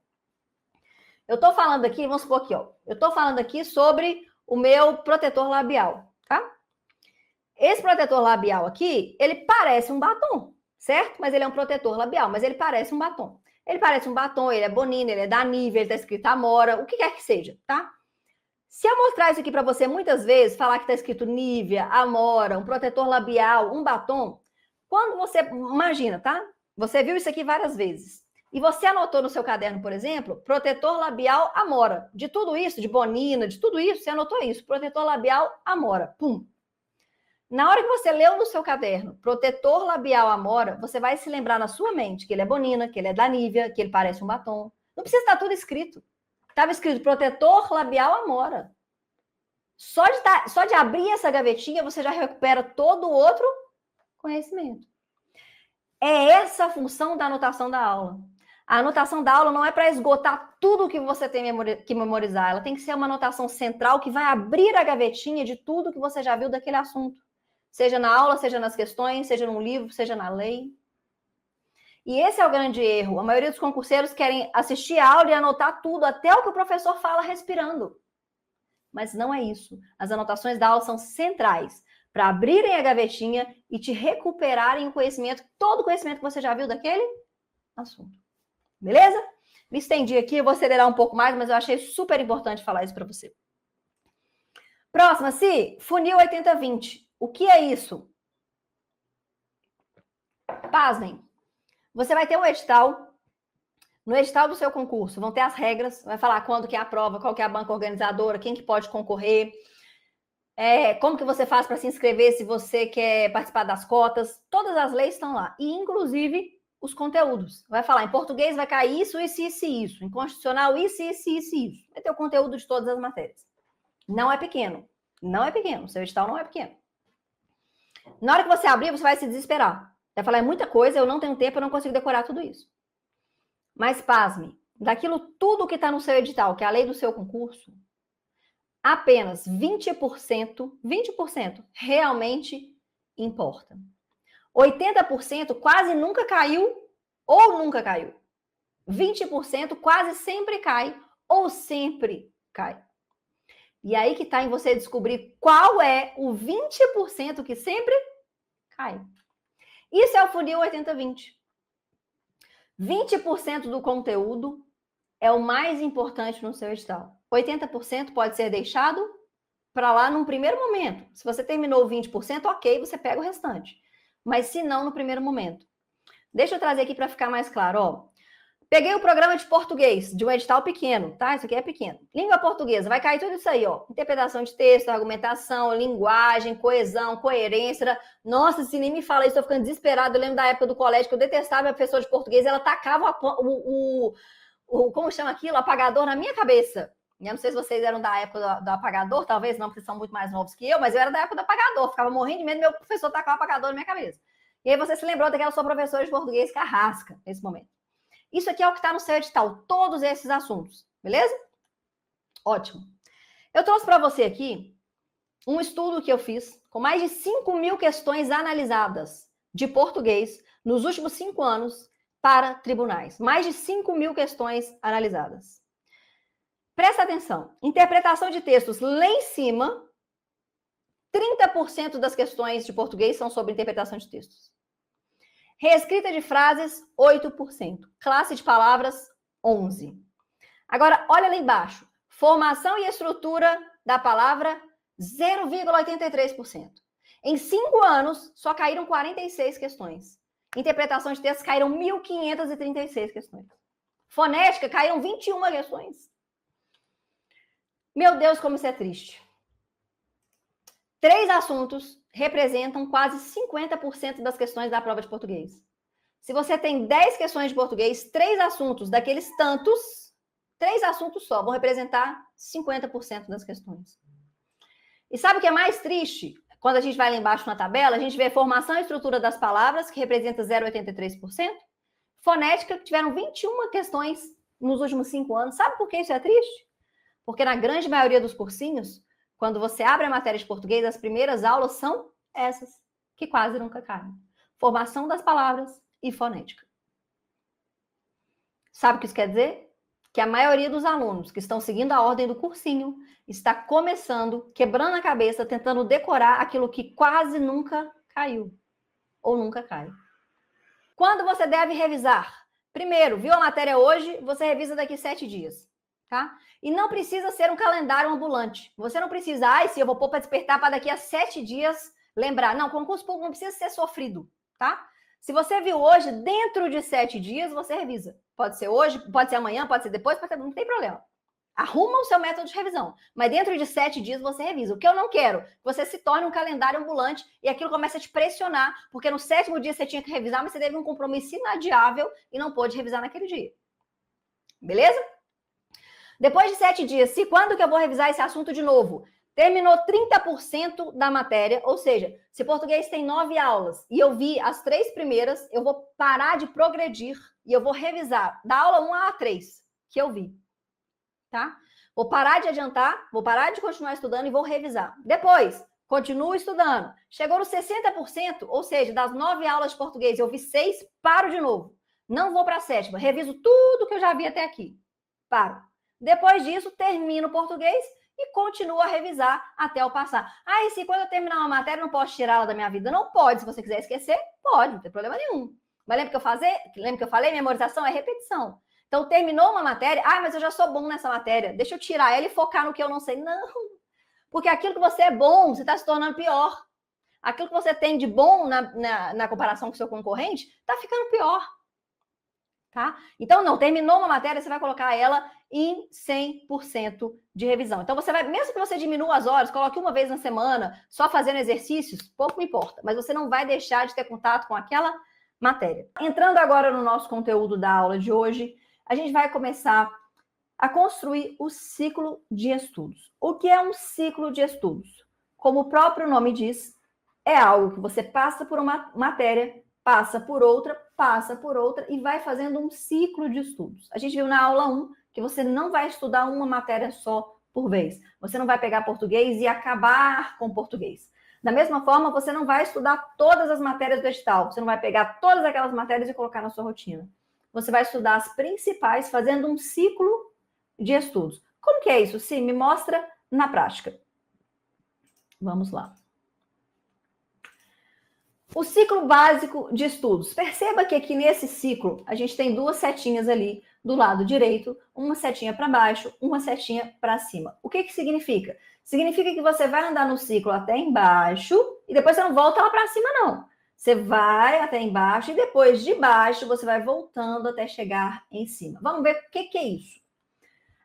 Eu estou falando aqui, vamos supor aqui, ó. Eu estou falando aqui sobre o meu protetor labial, tá? Esse protetor labial aqui, ele parece um batom, certo? Mas ele é um protetor labial, mas ele parece um batom. Ele parece um batom, ele é Bonina, ele é da Nivea, ele tá escrito Amora, o que quer que seja, tá? Se eu mostrar isso aqui para você muitas vezes, falar que tá escrito Nivea, Amora, um protetor labial, um batom, quando você, imagina, tá? Você viu isso aqui várias vezes. e você anotou no seu caderno, por exemplo, protetor labial Amora. De tudo isso, de Bonina, de tudo isso, você anotou isso, protetor labial Amora. Pum. Na hora que você leu no seu caderno protetor labial Amora, você vai se lembrar na sua mente que ele é Bonina, que ele é da Nivea, que ele parece um batom. Não precisa estar tudo escrito. Estava escrito protetor labial Amora. Só de abrir essa gavetinha, você já recupera todo o outro conhecimento. É essa a função da anotação da aula. A anotação da aula não é para esgotar tudo que você tem que memorizar. Ela tem que ser uma anotação central que vai abrir a gavetinha de tudo que você já viu daquele assunto. Seja na aula, seja nas questões, seja num livro, seja na lei. E esse é o grande erro. A maioria dos concurseiros querem assistir a aula e anotar tudo, até o que o professor fala respirando. Mas não é isso. As anotações da aula são centrais para abrirem a gavetinha e te recuperarem o conhecimento, todo o conhecimento que você já viu daquele assunto. Beleza? Me estendi aqui, eu vou acelerar um pouco mais, mas eu achei super importante falar isso para você. Próxima, Si, funil 80-20. O que é isso? Pasmem. Você vai ter um edital. No edital do seu concurso vão ter as regras, vai falar quando que é a prova, qual que é a banca organizadora, quem que pode concorrer, como que você faz para se inscrever se você quer participar das cotas. Todas as leis estão lá, e inclusive os conteúdos. Vai falar, em português vai cair isso, isso, isso e isso. Em constitucional, isso, isso, isso e isso. Vai ter o conteúdo de todas as matérias. Não é pequeno. Não é pequeno. O seu edital não é pequeno. Na hora que você abrir, você vai se desesperar. Vai falar, é muita coisa, eu não tenho tempo, eu não consigo decorar tudo isso. Mas, pasme, daquilo tudo que está no seu edital, que é a lei do seu concurso, apenas 20% realmente importa. 80% quase nunca caiu ou nunca caiu. 20% quase sempre cai ou sempre cai. E aí que está em você descobrir qual é o 20% que sempre cai. Isso é o funil 80-20. 20% do conteúdo é o mais importante no seu edital. 80% pode ser deixado para lá num primeiro momento. Se você terminou 20%, ok, você pega o restante. Mas se não, no primeiro momento. Deixa eu trazer aqui para ficar mais claro. Ó. Peguei o programa de português, de um edital pequeno, tá? Isso aqui é pequeno. Língua portuguesa, vai cair tudo isso aí, ó. Interpretação de texto, argumentação, linguagem, coesão, coerência. Nossa, se nem me fala isso, eu tô ficando desesperado. Eu lembro da época do colégio que eu detestava a professora de português, ela tacava como chama aquilo? Apagador na minha cabeça. Eu não sei se vocês eram da época do apagador, talvez não, porque são muito mais novos que eu, mas eu era da época do apagador. Ficava morrendo de medo meu professor tacar o apagador na minha cabeça. E aí você se lembrou daquela sua professora de português carrasca, nesse momento. Isso aqui é o que está no seu edital, todos esses assuntos, beleza? Ótimo. Eu trouxe para você aqui um estudo que eu fiz com mais de 5.000 questões analisadas de português nos últimos 5 anos para tribunais. Mais de 5.000 questões analisadas. Presta atenção. Interpretação de textos lá em cima, 30% das questões de português são sobre interpretação de textos. Reescrita de frases, 8%. Classe de palavras, 11%. Agora, olha lá embaixo. Formação e estrutura da palavra, 0,83%. Em 5 anos, só caíram 46 questões. Interpretação de textos, caíram 1.536 questões. Fonética, caíram 21 questões. Meu Deus, como isso é triste. 3 assuntos representam quase 50% das questões da prova de português. Se você tem 10 questões de português, 3 assuntos daqueles tantos, 3 assuntos só vão representar 50% das questões. E sabe o que é mais triste? Quando a gente vai lá embaixo na tabela, a gente vê formação e estrutura das palavras, que representa 0,83%. Fonética, que tiveram 21 questões nos últimos 5 anos. Sabe por que isso é triste? Porque na grande maioria dos cursinhos, quando você abre a matéria de português, as primeiras aulas são essas, que quase nunca caem. Formação das palavras e fonética. Sabe o que isso quer dizer? Que a maioria dos alunos que estão seguindo a ordem do cursinho está começando, quebrando a cabeça, tentando decorar aquilo que quase nunca caiu. Ou nunca cai. Quando você deve revisar? Primeiro, viu a matéria hoje, você revisa daqui 7 dias. Tá? E não precisa ser um calendário ambulante. Você não precisa, se eu vou pôr para despertar para daqui a 7 dias lembrar. Não, concurso público não precisa ser sofrido, tá? Se você viu hoje, dentro de 7 dias, você revisa. Pode ser hoje, pode ser amanhã, pode ser depois, não tem problema. Arruma o seu método de revisão. Mas dentro de 7 dias você revisa. O que eu não quero, que você se torne um calendário ambulante e aquilo começa a te pressionar, porque no 7º dia você tinha que revisar, mas você teve um compromisso inadiável e não pôde revisar naquele dia. Beleza? Depois de 7 dias, se quando que eu vou revisar esse assunto de novo? Terminou 30% da matéria, ou seja, se português tem 9 aulas e eu vi as 3 primeiras, eu vou parar de progredir e eu vou revisar da aula 1 à 3 que eu vi. Tá? Vou parar de adiantar, vou parar de continuar estudando e vou revisar. Depois, continuo estudando. Chegou nos 60%, ou seja, das 9 aulas de português, eu vi 6, paro de novo. Não vou para a 7ª, reviso tudo que eu já vi até aqui. Paro. Depois disso, termino o português e continuo a revisar até eu passar. Ah, e se quando eu terminar uma matéria, eu não posso tirá-la da minha vida? Não pode. Se você quiser esquecer, pode, não tem problema nenhum. Mas lembra que eu falei? Memorização é repetição. Então, terminou uma matéria, mas eu já sou bom nessa matéria, deixa eu tirar ela e focar no que eu não sei. Não, porque aquilo que você é bom, você está se tornando pior. Aquilo que você tem de bom na comparação com o seu concorrente, está ficando pior. Tá? Então, não, terminou uma matéria, você vai colocar ela em 100% de revisão. Então, você vai, mesmo que você diminua as horas, coloque uma vez na semana, só fazendo exercícios, pouco me importa, mas você não vai deixar de ter contato com aquela matéria. Entrando agora no nosso conteúdo da aula de hoje, a gente vai começar a construir o ciclo de estudos. O que é um ciclo de estudos? Como o próprio nome diz, é algo que você passa por uma matéria, passa por outra e vai fazendo um ciclo de estudos. A gente viu na aula 1 que você não vai estudar uma matéria só por vez. Você não vai pegar português e acabar com português. Da mesma forma, você não vai estudar todas as matérias do edital. Você não vai pegar todas aquelas matérias e colocar na sua rotina. Você vai estudar as principais, fazendo um ciclo de estudos. Como que é isso? Sim, me mostra na prática. Vamos lá. O ciclo básico de estudos. Perceba que aqui nesse ciclo, a gente tem 2 setinhas ali do lado direito, uma setinha para baixo, uma setinha para cima. O que que significa? Significa que você vai andar no ciclo até embaixo e depois você não volta lá para cima, não. Você vai até embaixo e depois de baixo você vai voltando até chegar em cima. Vamos ver o que é isso.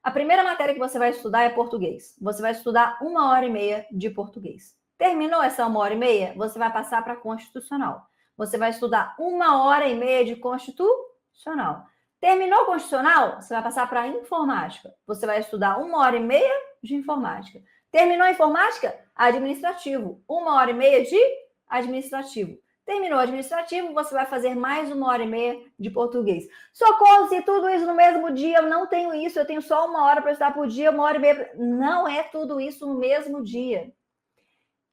A primeira matéria que você vai estudar é português. Você vai estudar 1h30 de português. Terminou essa 1h30, você vai passar para constitucional. Você vai estudar 1h30 de constitucional. Terminou constitucional, você vai passar para informática. Você vai estudar 1h30 de informática. Terminou informática? Administrativo. 1h30 de administrativo. Terminou administrativo, você vai fazer mais 1h30 de português. Socorro, se tudo isso no mesmo dia, eu não tenho isso, eu tenho só 1 hora para estudar por dia, 1h30. Não é tudo isso no mesmo dia.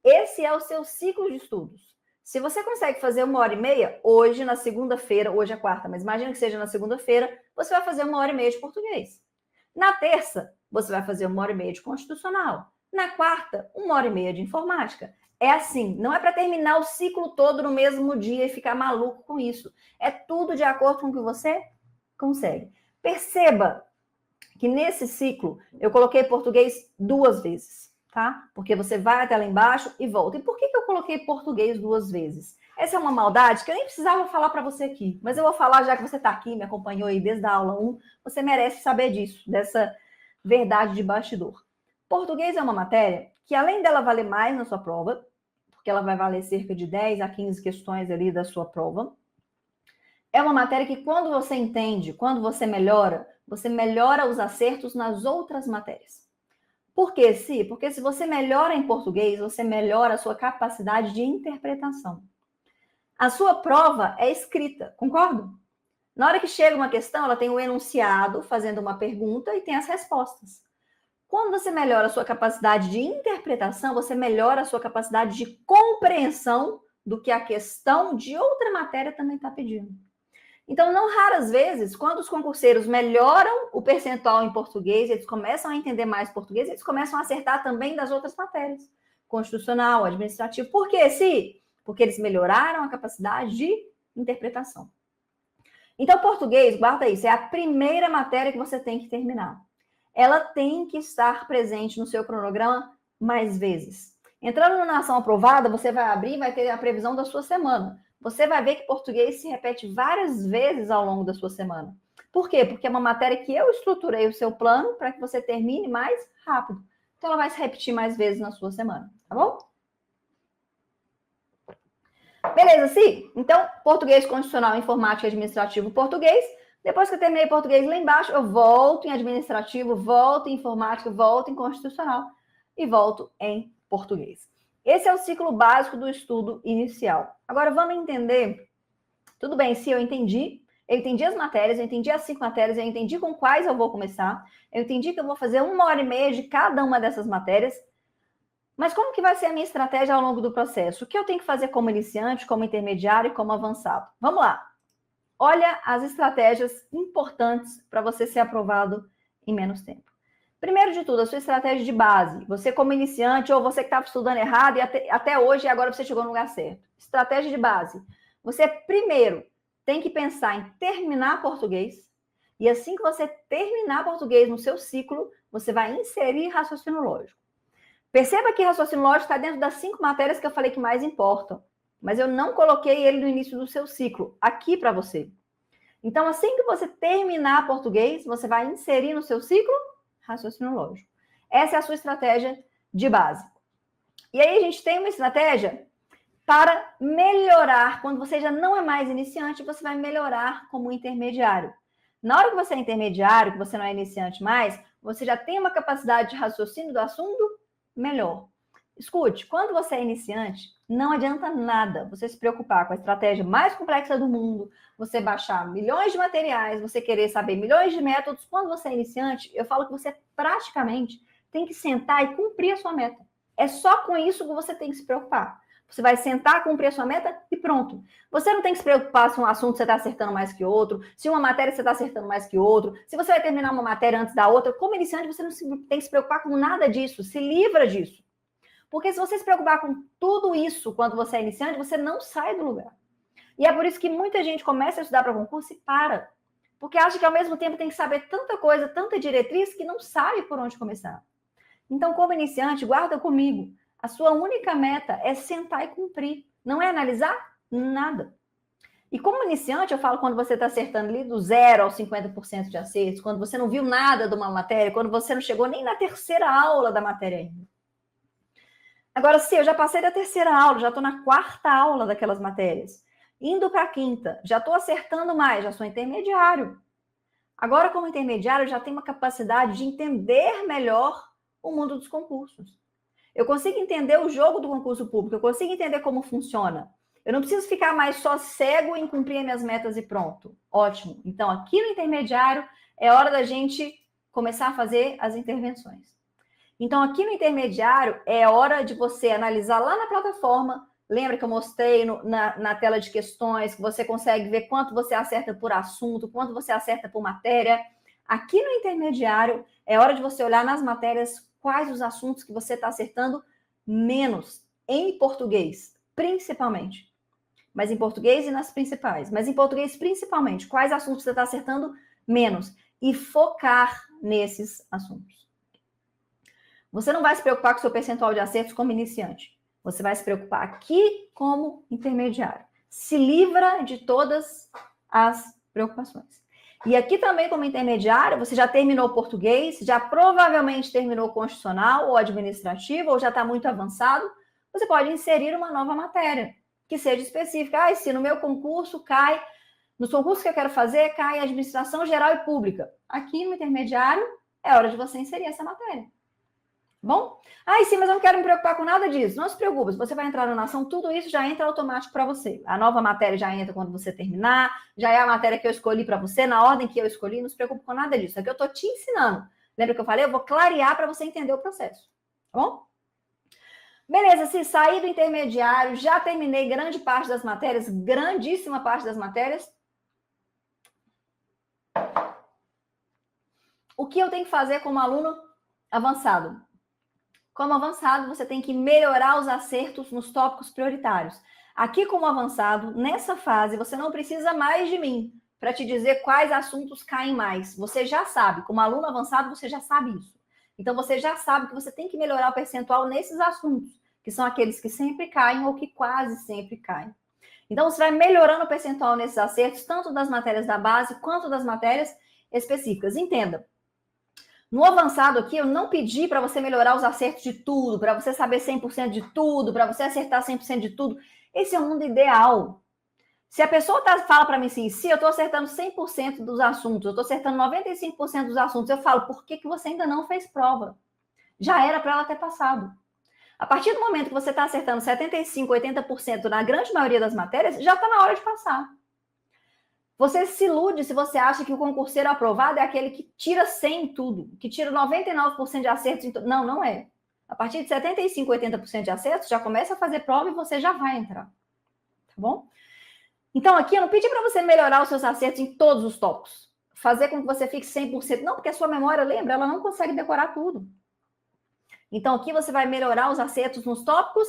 Esse é o seu ciclo de estudos. Se você consegue fazer 1h30, hoje na segunda-feira, hoje é quarta, mas imagina que seja na segunda-feira, você vai fazer 1h30 de português. Na terça, você vai fazer 1h30 de constitucional. Na quarta, 1h30 de informática. É assim, não é para terminar o ciclo todo no mesmo dia e ficar maluco com isso. É tudo de acordo com o que você consegue. Perceba que nesse ciclo eu coloquei português 2 vezes, tá? Porque você vai até lá embaixo e volta. E por que eu coloquei português 2 vezes? Essa é uma maldade que eu nem precisava falar para você aqui, mas eu vou falar já que você está aqui, me acompanhou aí desde a aula 1, você merece saber disso, dessa verdade de bastidor. Português é uma matéria que, além dela valer mais na sua prova, porque ela vai valer cerca de 10 a 15 questões ali da sua prova, é uma matéria que quando você entende, quando você melhora os acertos nas outras matérias. Por quê, Si? Porque se você melhora em português, você melhora a sua capacidade de interpretação. A sua prova é escrita, concorda? Na hora que chega uma questão, ela tem um enunciado fazendo uma pergunta e tem as respostas. Quando você melhora a sua capacidade de interpretação, você melhora a sua capacidade de compreensão do que a questão de outra matéria também está pedindo. Então, não raras vezes, quando os concurseiros melhoram o percentual em português, eles começam a entender mais português, eles começam a acertar também das outras matérias. Constitucional, administrativo. Por quê, Si? Porque eles melhoraram a capacidade de interpretação. Então, português, guarda isso, é a primeira matéria que você tem que terminar. Ela tem que estar presente no seu cronograma mais vezes. Entrando na ação aprovada, você vai abrir e vai ter a previsão da sua semana. você vai ver que português se repete várias vezes ao longo da sua semana. Por quê? Porque é uma matéria que eu estruturei o seu plano para que você termine mais rápido. Então, ela vai se repetir mais vezes na sua semana, tá bom? Beleza, sim? Então, português constitucional, informática, administrativo, português. Depois que eu terminei português lá embaixo, eu volto em administrativo, volto em informática, volto em constitucional e volto em português. Esse é o ciclo básico do estudo inicial. Agora, vamos entender. Tudo bem, se eu entendi as matérias, eu entendi as 5 matérias, eu entendi com quais eu vou começar, eu entendi que eu vou fazer 1h30 de cada uma dessas matérias, mas como que vai ser a minha estratégia ao longo do processo? O que eu tenho que fazer como iniciante, como intermediário e como avançado? Vamos lá. Olha as estratégias importantes para você ser aprovado em menos tempo. Primeiro de tudo, a sua estratégia de base. Você como iniciante ou você que estava estudando errado e até hoje e agora você chegou no lugar certo. Estratégia de base. Você primeiro tem que pensar em terminar português e assim que você terminar português no seu ciclo, você vai inserir raciocínio lógico. Perceba que raciocínio lógico está dentro das 5 matérias que eu falei que mais importam, mas eu não coloquei ele no início do seu ciclo, aqui para você. Então, assim que você terminar português, você vai inserir no seu ciclo raciocínio lógico. Essa é a sua estratégia de base. E aí a gente tem uma estratégia para melhorar. Quando você já não é mais iniciante, você vai melhorar como intermediário. Na hora que você é intermediário, que você não é iniciante mais, você já tem uma capacidade de raciocínio do assunto melhor. Escute, quando você é iniciante, não adianta nada você se preocupar com a estratégia mais complexa do mundo, você baixar milhões de materiais, você querer saber milhões de métodos. Quando você é iniciante, eu falo que você praticamente tem que sentar e cumprir a sua meta. É só com isso que você tem que se preocupar. Você vai sentar, cumprir a sua meta e pronto. Você não tem que se preocupar se um assunto você está acertando mais que outro, se uma matéria você está acertando mais que outro, se você vai terminar uma matéria antes da outra. Como iniciante, você não tem que se preocupar com nada disso. Se livra disso. Porque se você se preocupar com tudo isso quando você é iniciante, você não sai do lugar. E é por isso que muita gente começa a estudar para concurso e para. Porque acha que ao mesmo tempo tem que saber tanta coisa, tanta diretriz, que não sabe por onde começar. Então, como iniciante, guarda comigo. A sua única meta é sentar e cumprir. Não é analisar nada. E como iniciante, eu falo quando você está acertando ali do 0 ao 50% de acertos, quando você não viu nada de uma matéria, quando você não chegou nem na terceira aula da matéria ainda. Agora, se eu já passei da terceira aula, já estou na 4ª aula daquelas matérias, indo para a 5ª, já estou acertando mais, já sou intermediário. Agora, como intermediário, eu já tenho uma capacidade de entender melhor o mundo dos concursos. Eu consigo entender o jogo do concurso público, eu consigo entender como funciona. Eu não preciso ficar mais só cego em cumprir minhas metas e pronto. Ótimo. Então, aqui no intermediário, é hora da gente começar a fazer as intervenções. Então, aqui no intermediário, é hora de você analisar lá na plataforma. Lembra que eu mostrei na tela de questões, que você consegue ver quanto você acerta por assunto, quanto você acerta por matéria. Aqui no intermediário, é hora de você olhar nas matérias quais os assuntos que você está acertando menos, em português, principalmente. Mas em português e nas principais. Mas em português, principalmente, quais assuntos você está acertando menos. E focar nesses assuntos. Você não vai se preocupar com o seu percentual de acertos como iniciante. Você vai se preocupar aqui como intermediário. Se livra de todas as preocupações. E aqui também como intermediário, você já terminou português, já provavelmente terminou constitucional ou administrativo, ou já está muito avançado, você pode inserir uma nova matéria, que seja específica. Se no meu concurso cai, nos concursos que eu quero fazer, cai administração geral e pública. Aqui no intermediário, é hora de você inserir essa matéria. Bom? Sim, mas eu não quero me preocupar com nada disso. Não se preocupe, se você vai entrar na Nação, tudo isso já entra automático para você. A nova matéria já entra quando você terminar, já é a matéria que eu escolhi para você, na ordem que eu escolhi, não se preocupe com nada disso. Aqui eu estou te ensinando. Lembra que eu falei? Eu vou clarear para você entender o processo. Tá bom? Beleza, se saí do intermediário, já terminei grande parte das matérias, grandíssima parte das matérias. O que eu tenho que fazer como aluno avançado? Como avançado, você tem que melhorar os acertos nos tópicos prioritários. Aqui, como avançado, nessa fase, você não precisa mais de mim para te dizer quais assuntos caem mais. Você já sabe. Como aluno avançado, você já sabe isso. Então, você já sabe que você tem que melhorar o percentual nesses assuntos, que são aqueles que sempre caem ou que quase sempre caem. Então, você vai melhorando o percentual nesses acertos, tanto das matérias da base, quanto das matérias específicas. Entenda, no avançado aqui, eu não pedi para você melhorar os acertos de tudo, para você saber 100% de tudo, para você acertar 100% de tudo. Esse é o mundo ideal. Se a pessoa fala para mim assim, se eu estou acertando 100% dos assuntos, eu estou acertando 95% dos assuntos, eu falo, por que você ainda não fez prova? Já era para ela ter passado. A partir do momento que você está acertando 75%, 80% na grande maioria das matérias, já está na hora de passar. Você se ilude se você acha que o concurseiro aprovado é aquele que tira 100 em tudo, que tira 99% de acertos em tudo. Não, não é. A partir de 75%, 80% de acertos, já começa a fazer prova e você já vai entrar. Tá bom? Então, aqui eu não pedi para você melhorar os seus acertos em todos os tópicos. Fazer com que você fique 100%. Não, porque a sua memória, lembra, ela não consegue decorar tudo. Então, aqui você vai melhorar os acertos nos tópicos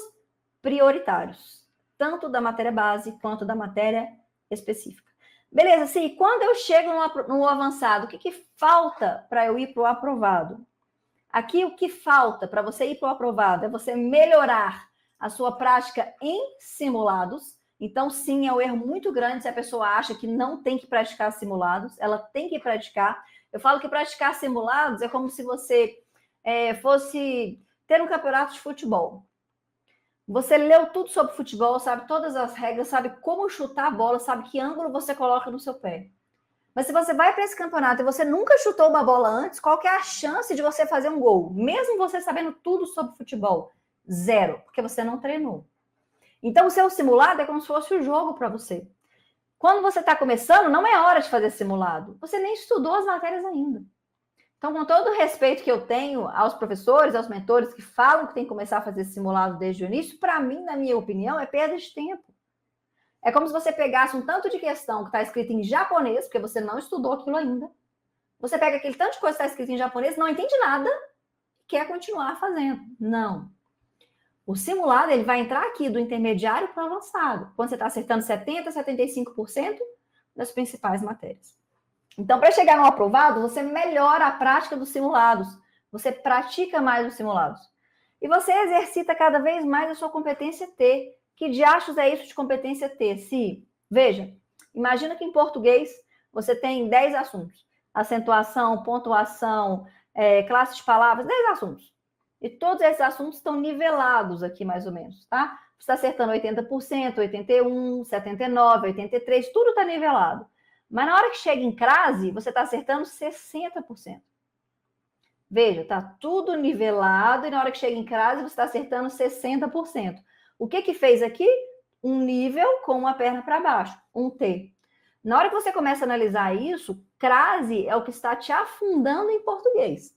prioritários. Tanto da matéria base, quanto da matéria específica. Beleza, Sim, quando eu chego no avançado, o que falta para eu ir para o aprovado? Aqui, o que falta para você ir para o aprovado é você melhorar a sua prática em simulados. Então, sim, é um erro muito grande se a pessoa acha que não tem que praticar simulados. Ela tem que praticar. Eu falo que praticar simulados é como se você fosse ter um campeonato de futebol. Você leu tudo sobre futebol, sabe todas as regras, sabe como chutar a bola, sabe que ângulo você coloca no seu pé. Mas se você vai para esse campeonato e você nunca chutou uma bola antes, qual que é a chance de você fazer um gol? Mesmo você sabendo tudo sobre futebol? Zero, porque você não treinou. Então, o seu simulado é como se fosse o jogo para você. Quando você está começando, não é hora de fazer simulado. Você nem estudou as matérias ainda. Então, com todo o respeito que eu tenho aos professores, aos mentores que falam que tem que começar a fazer simulado desde o início, para mim, na minha opinião, é perda de tempo. É como se você pegasse um tanto de questão que está escrito em japonês, porque você não estudou aquilo ainda. Você pega aquele tanto de coisa que está escrito em japonês, não entende nada e quer continuar fazendo. Não. O simulado ele vai entrar aqui do intermediário para o avançado, quando você está acertando 70%, 75% das principais matérias. Então, para chegar no aprovado, você melhora a prática dos simulados. Você pratica mais os simulados. E você exercita cada vez mais a sua competência T. Que diachos é isso de competência T? Se, veja, imagina que em português você tem 10 assuntos. Acentuação, pontuação, classe de palavras, 10 assuntos. E todos esses assuntos estão nivelados aqui, mais ou menos, tá? Você está acertando 80%, 81%, 79%, 83%, tudo está nivelado. Mas na hora que chega em crase, você está acertando 60%. Veja, está tudo nivelado e na hora que chega em crase, você está acertando 60%. O que fez aqui? Um nível com uma perna para baixo, um T. Na hora que você começa a analisar isso, crase é o que está te afundando em português.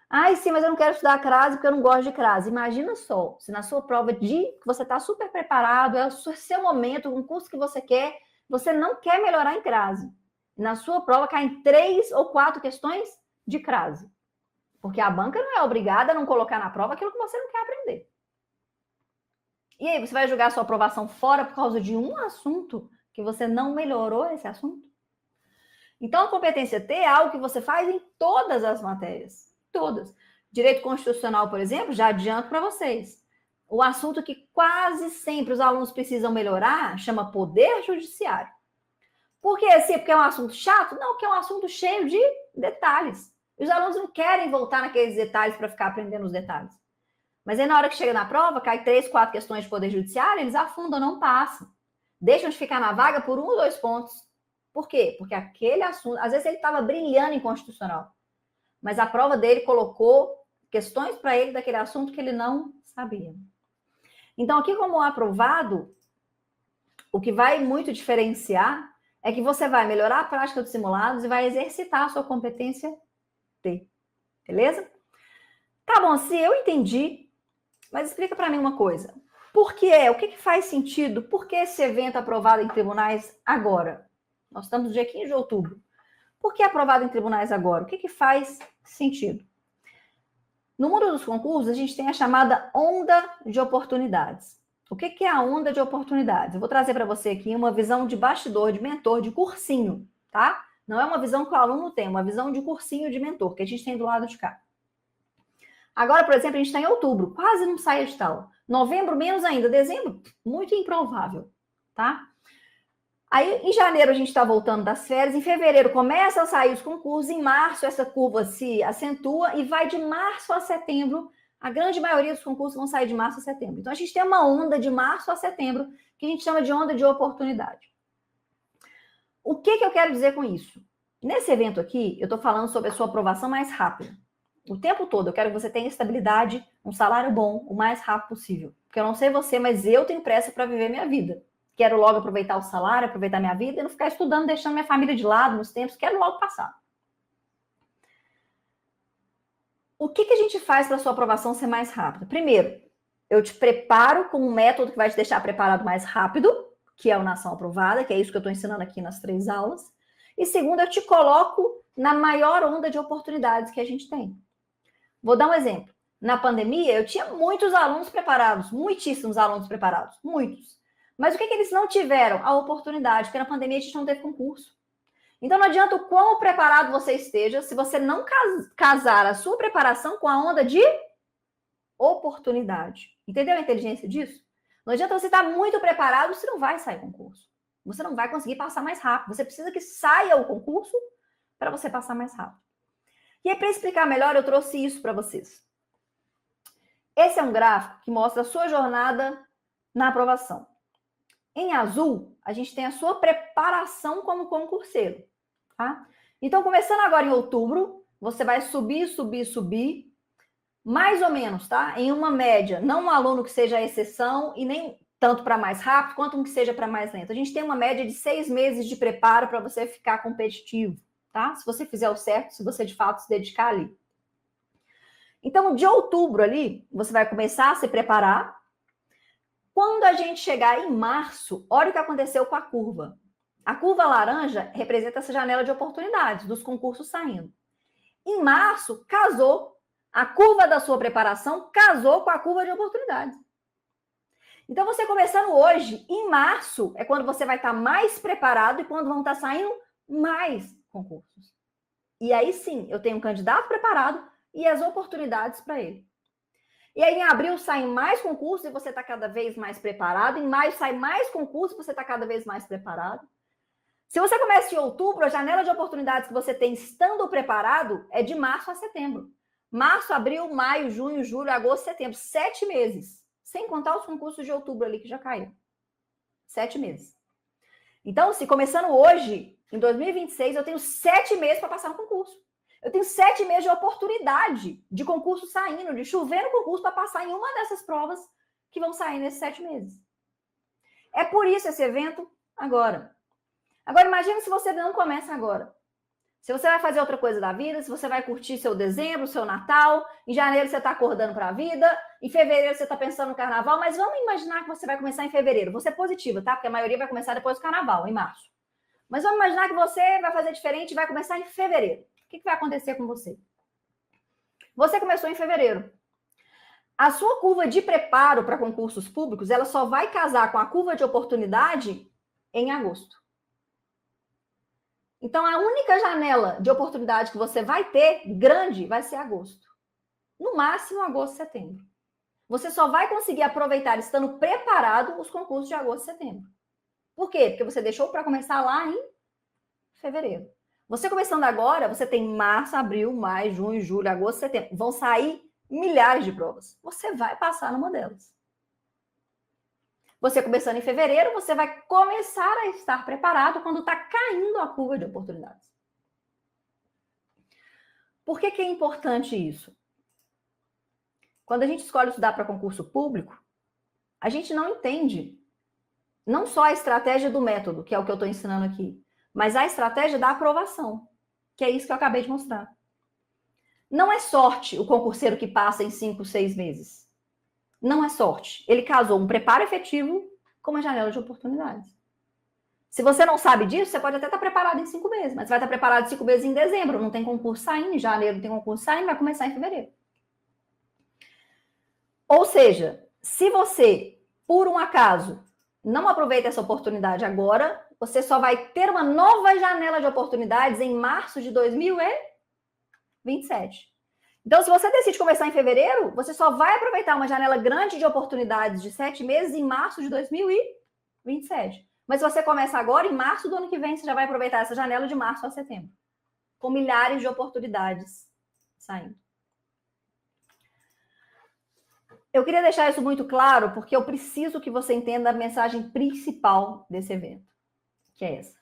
Ai, sim, mas eu não quero estudar crase porque eu não gosto de crase. Imagina só, se na sua prova que você está super preparado, é o seu momento, um curso que você quer, você não quer melhorar em crase. Na sua prova caem 3 ou 4 questões de crase. Porque a banca não é obrigada a não colocar na prova aquilo que você não quer aprender. E aí, você vai jogar a sua aprovação fora por causa de um assunto que você não melhorou esse assunto? Então, a competência T é algo que você faz em todas as matérias. Todas. Direito constitucional, por exemplo, já adianto para vocês. O assunto que quase sempre os alunos precisam melhorar chama poder judiciário. Por quê? Sim, porque é um assunto chato? Não, porque é um assunto cheio de detalhes. E os alunos não querem voltar naqueles detalhes para ficar aprendendo os detalhes. Mas aí na hora que chega na prova, cai 3, 4 questões de poder judiciário, eles afundam, não passam. Deixam de ficar na vaga por 1 ou 2 pontos. Por quê? Porque aquele assunto, às vezes ele estava brilhando em constitucional, mas a prova dele colocou questões para ele daquele assunto que ele não sabia. Então, aqui como aprovado, o que vai muito diferenciar é que você vai melhorar a prática dos simulados e vai exercitar a sua competência T. Beleza? Tá bom, se eu entendi, mas explica para mim uma coisa. Por que o que faz sentido? Por que esse evento aprovado em tribunais agora? Nós estamos no dia 15 de outubro. Por que aprovado em tribunais agora? O que faz sentido? No mundo dos concursos, a gente tem a chamada onda de oportunidades. O que é a onda de oportunidades? Eu vou trazer para você aqui uma visão de bastidor, de mentor, de cursinho, tá? Não é uma visão que o aluno tem, é uma visão de cursinho de mentor, que a gente tem do lado de cá. Agora, por exemplo, a gente está em outubro, quase não sai edital. Novembro, menos ainda. Dezembro, muito improvável, tá? Aí, em janeiro, a gente está voltando das férias. Em fevereiro, começam a sair os concursos. Em março, essa curva se acentua e vai de março a setembro. A grande maioria dos concursos vão sair de março a setembro. Então, a gente tem uma onda de março a setembro, que a gente chama de onda de oportunidade. O que eu quero dizer com isso? Nesse evento aqui, eu estou falando sobre a sua aprovação mais rápida. O tempo todo, eu quero que você tenha estabilidade, um salário bom, o mais rápido possível. Porque eu não sei você, mas eu tenho pressa para viver minha vida. Quero logo aproveitar o salário, aproveitar minha vida e não ficar estudando, deixando minha família de lado nos tempos. Quero logo passar. O que a gente faz para a sua aprovação ser mais rápida? Primeiro, eu te preparo com um método que vai te deixar preparado mais rápido, que é o Nação Aprovada, que é isso que eu estou ensinando aqui nas 3 aulas. E segundo, eu te coloco na maior onda de oportunidades que a gente tem. Vou dar um exemplo. Na pandemia, eu tinha muitos alunos preparados, muitíssimos alunos preparados, muitos. Mas o que eles não tiveram? A oportunidade, porque na pandemia a gente não teve concurso. Então não adianta o quão preparado você esteja, se você não casar a sua preparação com a onda de oportunidade. Entendeu a inteligência disso? Não adianta você estar muito preparado, você não vai sair concurso. Você não vai conseguir passar mais rápido. Você precisa que saia o concurso para você passar mais rápido. E aí, para explicar melhor, eu trouxe isso para vocês. Esse é um gráfico que mostra a sua jornada na aprovação. Em azul, a gente tem a sua preparação como concurseiro, tá? Então, começando agora em outubro, você vai subir, mais ou menos, tá? Em uma média, não um aluno que seja a exceção e nem tanto para mais rápido, quanto um que seja para mais lento. A gente tem uma média de 6 meses de preparo para você ficar competitivo, tá? Se você fizer o certo, se você de fato se dedicar ali. Então, de outubro ali, você vai começar a se preparar. Quando a gente chegar em março, olha o que aconteceu com a curva. A curva laranja representa essa janela de oportunidades, dos concursos saindo. Em março, casou. A curva da sua preparação casou com a curva de oportunidades. Então, você começando hoje, em março, é quando você vai estar mais preparado e quando vão estar saindo mais concursos. E aí sim, eu tenho um candidato preparado e as oportunidades para ele. E aí, em abril, saem mais concursos e você está cada vez mais preparado. Em maio, sai mais concursos e você está cada vez mais preparado. Se você começa em outubro, a janela de oportunidades que você tem estando preparado é de março a setembro. Março, abril, maio, junho, julho, agosto, setembro. 7 meses. Sem contar os concursos de outubro ali que já caíram. 7 meses. Então, se começando hoje, em 2026, eu tenho 7 meses para passar um concurso. Eu tenho 7 meses de oportunidade de concurso saindo, de chover no concurso para passar em uma dessas provas que vão sair nesses 7 meses. É por isso esse evento agora. Agora, imagine se você não começa agora. Se você vai fazer outra coisa da vida, se você vai curtir seu dezembro, seu Natal, em janeiro você está acordando para a vida, em fevereiro você está pensando no carnaval, mas vamos imaginar que você vai começar em fevereiro. Você é positiva, tá? Porque a maioria vai começar depois do carnaval, em março. Mas vamos imaginar que você vai fazer diferente e vai começar em fevereiro. O que vai acontecer com você? Você começou em fevereiro. A sua curva de preparo para concursos públicos, ela só vai casar com a curva de oportunidade em agosto. Então, a única janela de oportunidade que você vai ter, grande, vai ser agosto. No máximo, agosto e setembro. Você só vai conseguir aproveitar, estando preparado, os concursos de agosto e setembro. Por quê? Porque você deixou para começar lá em fevereiro. Você começando agora, você tem março, abril, maio, junho, julho, agosto, setembro. Vão sair milhares de provas. Você vai passar numa delas. Você começando em fevereiro, você vai começar a estar preparado quando está caindo a curva de oportunidades. Por que é importante isso? Quando a gente escolhe estudar para concurso público, a gente não entende não só a estratégia do método, que é o que eu estou ensinando aqui, mas a estratégia da aprovação, que é isso que eu acabei de mostrar. Não é sorte o concurseiro que passa em 5, 6 meses. Não é sorte. Ele casou um preparo efetivo com uma janela de oportunidades. Se você não sabe disso, você pode até estar preparado em 5 meses, mas vai estar preparado em 5 meses em dezembro, não tem concurso saindo, em janeiro não tem concurso saindo, vai começar em fevereiro. Ou seja, se você, por um acaso, não aproveita essa oportunidade agora, você só vai ter uma nova janela de oportunidades em março de 2027. Então, se você decide começar em fevereiro, você só vai aproveitar uma janela grande de oportunidades de 7 meses em março de 2027. Mas se você começa agora, em março do ano que vem, você já vai aproveitar essa janela de março a setembro, com milhares de oportunidades saindo. Eu queria deixar isso muito claro, porque eu preciso que você entenda a mensagem principal desse evento, que é essa.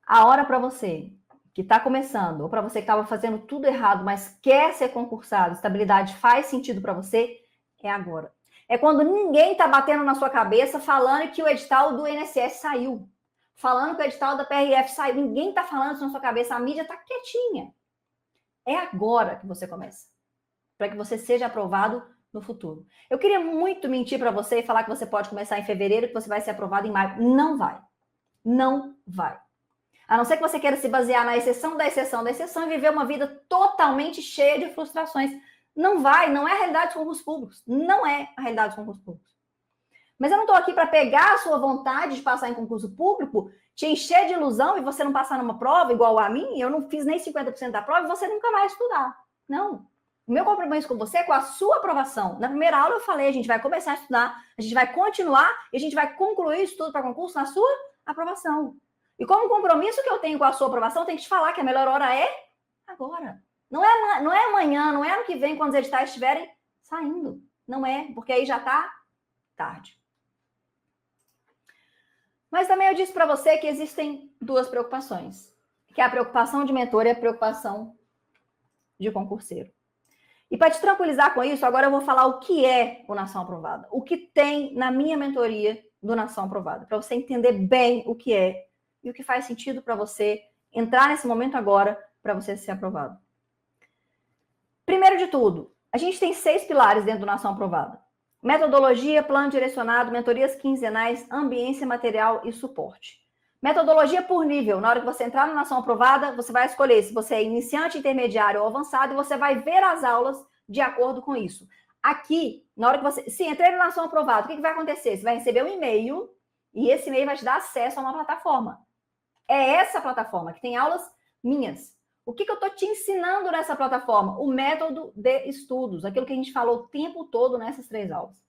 A hora para você que está começando, ou para você que estava fazendo tudo errado, mas quer ser concursado, estabilidade faz sentido para você, é agora. É quando ninguém está batendo na sua cabeça falando que o edital do INSS saiu, falando que o edital da PRF saiu. Ninguém está falando isso na sua cabeça, a mídia está quietinha. É agora que você começa, para que você seja aprovado no futuro. Eu queria muito mentir para você e falar que você pode começar em fevereiro, que você vai ser aprovado em maio. Não vai. Não vai. A não ser que você queira se basear na exceção da exceção da exceção e viver uma vida totalmente cheia de frustrações. Não vai, não é a realidade dos concursos públicos. Não é a realidade dos concursos públicos. Mas eu não estou aqui para pegar a sua vontade de passar em concurso público, te encher de ilusão e você não passar numa prova igual a mim, eu não fiz nem 50% da prova e você nunca vai estudar. Não. O meu compromisso com você é com a sua aprovação. Na primeira aula eu falei, a gente vai começar a estudar, a gente vai continuar e a gente vai concluir o estudo para concurso na sua aprovação. E como compromisso que eu tenho com a sua aprovação, eu tenho que te falar que a melhor hora é agora. Não é amanhã, não é ano que vem, quando os editais estiverem saindo. Não é, porque aí já está tarde. Mas também eu disse para você que existem duas preocupações, que é a preocupação de mentor e a preocupação de concurseiro. E para te tranquilizar com isso, agora eu vou falar o que é o Nação Aprovada, o que tem na minha mentoria do Nação Aprovada, para você entender bem o que é e o que faz sentido para você entrar nesse momento agora para você ser aprovado. Primeiro de tudo, a gente tem 6 pilares dentro do Nação Aprovada. Metodologia, plano direcionado, mentorias quinzenais, ambiência material e suporte. Metodologia por nível. Na hora que você entrar na Nação Aprovada, você vai escolher se você é iniciante, intermediário ou avançado e você vai ver as aulas de acordo com isso. Aqui, na hora que você... Se entrei na Nação Aprovada, o que vai acontecer? Você vai receber um e-mail e esse e-mail vai te dar acesso a uma plataforma. É essa plataforma que tem aulas minhas. O que eu estou te ensinando nessa plataforma? O método de estudos, aquilo que a gente falou o tempo todo nessas 3 aulas.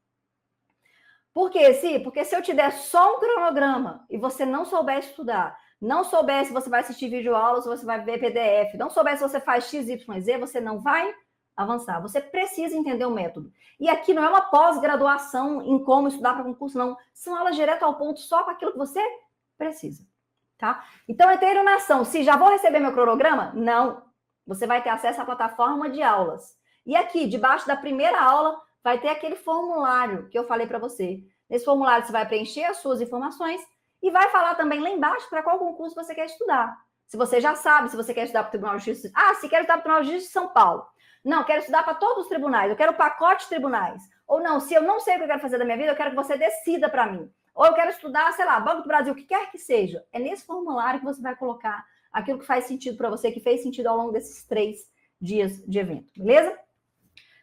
Por quê, Si? Porque se eu te der só um cronograma e você não souber estudar, não souber se você vai assistir videoaulas, se você vai ver PDF, não souber se você faz XYZ, você não vai avançar. Você precisa entender o método. E aqui não é uma pós-graduação em como estudar para concurso, não. São aulas direto ao ponto, só com aquilo que você precisa. Tá? Então, entrei na ação. Se já vou receber meu cronograma? Não. Você vai ter acesso à plataforma de aulas. E aqui, debaixo da primeira aula, vai ter aquele formulário que eu falei para você. Nesse formulário, você vai preencher as suas informações e vai falar também lá embaixo para qual concurso você quer estudar. Se você já sabe, se você quer estudar para o Tribunal de Justiça... Ah, se quer estudar para o Tribunal de Justiça de São Paulo. Não, quero estudar para todos os tribunais. Eu quero o pacote de tribunais. Ou não, se eu não sei o que eu quero fazer da minha vida, eu quero que você decida para mim. Ou eu quero estudar, sei lá, Banco do Brasil, o que quer que seja. É nesse formulário que você vai colocar aquilo que faz sentido para você, que fez sentido ao longo desses 3 dias de evento, beleza?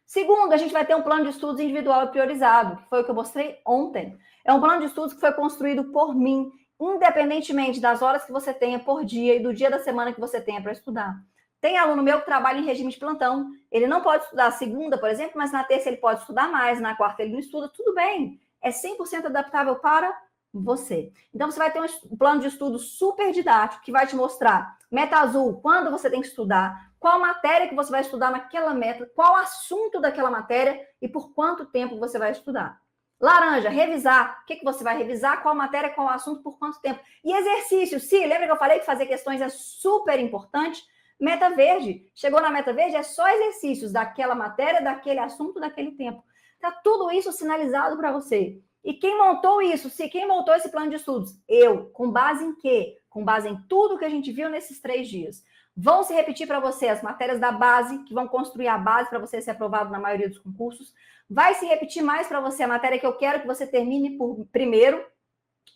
Segundo, a gente vai ter um plano de estudos individual e priorizado, que foi o que eu mostrei ontem. É um plano de estudos que foi construído por mim, independentemente das horas que você tenha por dia e do dia da semana que você tenha para estudar. Tem aluno meu que trabalha em regime de plantão. Ele não pode estudar segunda, por exemplo, mas na terça ele pode estudar mais, na quarta ele não estuda, tudo bem. É 100% adaptável para você. Então, você vai ter um plano de estudo super didático que vai te mostrar meta azul, quando você tem que estudar, qual matéria que você vai estudar naquela meta, qual assunto daquela matéria e por quanto tempo você vai estudar. Laranja, revisar. O que você vai revisar, qual matéria, qual assunto, por quanto tempo. E exercício. Sim, lembra que eu falei que fazer questões é super importante? Meta verde. Chegou na meta verde, é só exercícios daquela matéria, daquele assunto, daquele tempo. Tá tudo isso sinalizado para você. E quem montou isso? Se quem montou esse plano de estudos? Eu. Com base em quê? Com base em tudo que a gente viu nesses 3 dias. Vão se repetir para você as matérias da base, que vão construir a base para você ser aprovado na maioria dos concursos. Vai se repetir mais para você a matéria que eu quero que você termine por primeiro.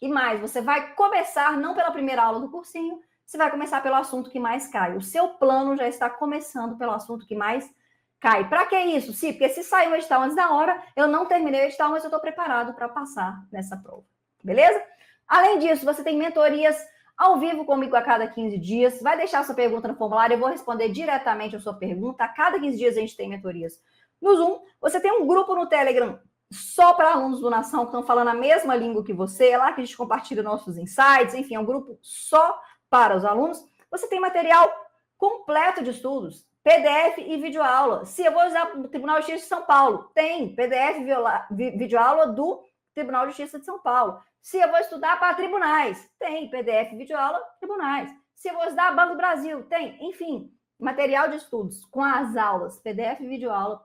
E mais, você vai começar não pela primeira aula do cursinho, você vai começar pelo assunto que mais cai. O seu plano já está começando pelo assunto que mais cai. Para que isso? Sim, porque se sair o edital antes da hora, eu não terminei o edital, mas eu estou preparado para passar nessa prova. Beleza? Além disso, você tem mentorias ao vivo comigo a cada 15 dias. Vai deixar sua pergunta no formulário, eu vou responder diretamente a sua pergunta. A cada 15 dias a gente tem mentorias no Zoom. Você tem um grupo no Telegram só para alunos do Nação que estão falando a mesma língua que você, é lá que a gente compartilha nossos insights, enfim, é um grupo só para os alunos. Você tem material completo de estudos, PDF e videoaula. Se eu vou usar o Tribunal de Justiça de São Paulo, tem PDF e videoaula do Tribunal de Justiça de São Paulo. Se eu vou estudar para tribunais, tem PDF e videoaula, tribunais. Se eu vou estudar Banco do Brasil, tem. Enfim, material de estudos com as aulas, PDF e videoaula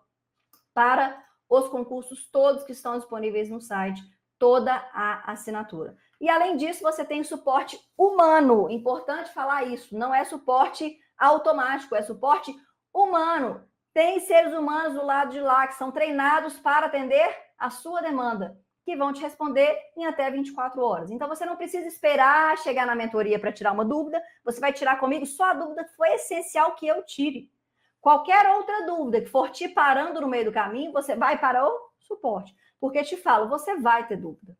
para os concursos todos que estão disponíveis no site, toda a assinatura. E, além disso, você tem suporte humano. Importante falar isso. Não é suporte automático, é suporte humano. Tem seres humanos do lado de lá que são treinados para atender a sua demanda, que vão te responder em até 24 horas. Então, você não precisa esperar chegar na mentoria para tirar uma dúvida. Você vai tirar comigo só a dúvida que foi essencial que eu tire. Qualquer outra dúvida que for te parando no meio do caminho, você vai para o suporte. Porque te falo, você vai ter dúvida.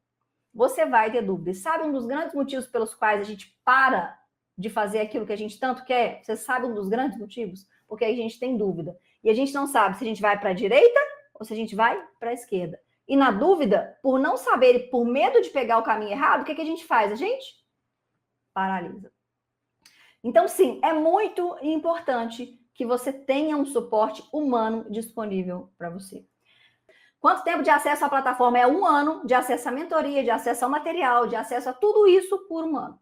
Você vai ter dúvida. E sabe um dos grandes motivos pelos quais a gente para de fazer aquilo que a gente tanto quer? Você sabe um dos grandes motivos? Porque a gente tem dúvida. E a gente não sabe se a gente vai para a direita ou se a gente vai para a esquerda. E na dúvida, por não saber e por medo de pegar o caminho errado, o que a gente faz? A gente paralisa. Então, sim, é muito importante que você tenha um suporte humano disponível para você. Quanto tempo de acesso à plataforma? É 1 ano de acesso à mentoria, de acesso ao material, de acesso a tudo isso por 1 ano.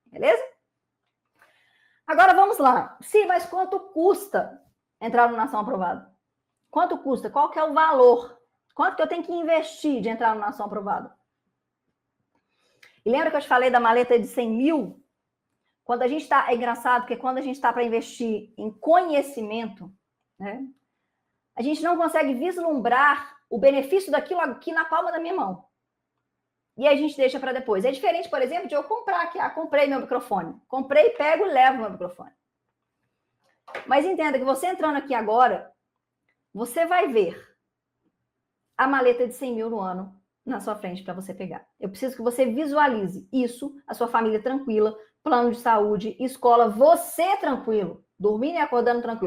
Beleza? Agora vamos lá. Sim, mas quanto custa entrar no Nação Aprovada? Quanto custa? Qual que é o valor? Quanto que eu tenho que investir de entrar no Nação Aprovada? E lembra que eu te falei da maleta de 100 mil? Quando a gente está... É engraçado, porque quando a gente está para investir em conhecimento, né, a gente não consegue vislumbrar o benefício daquilo aqui na palma da minha mão. E aí a gente deixa para depois. É diferente, por exemplo, de eu comprar aqui. Comprei meu microfone. Comprei, pego e levo meu microfone. Mas entenda que você entrando aqui agora, você vai ver a maleta de 100 mil no ano na sua frente para você pegar. Eu preciso que você visualize isso, a sua família tranquila, plano de saúde, escola, você tranquilo, dormindo e acordando tranquilo.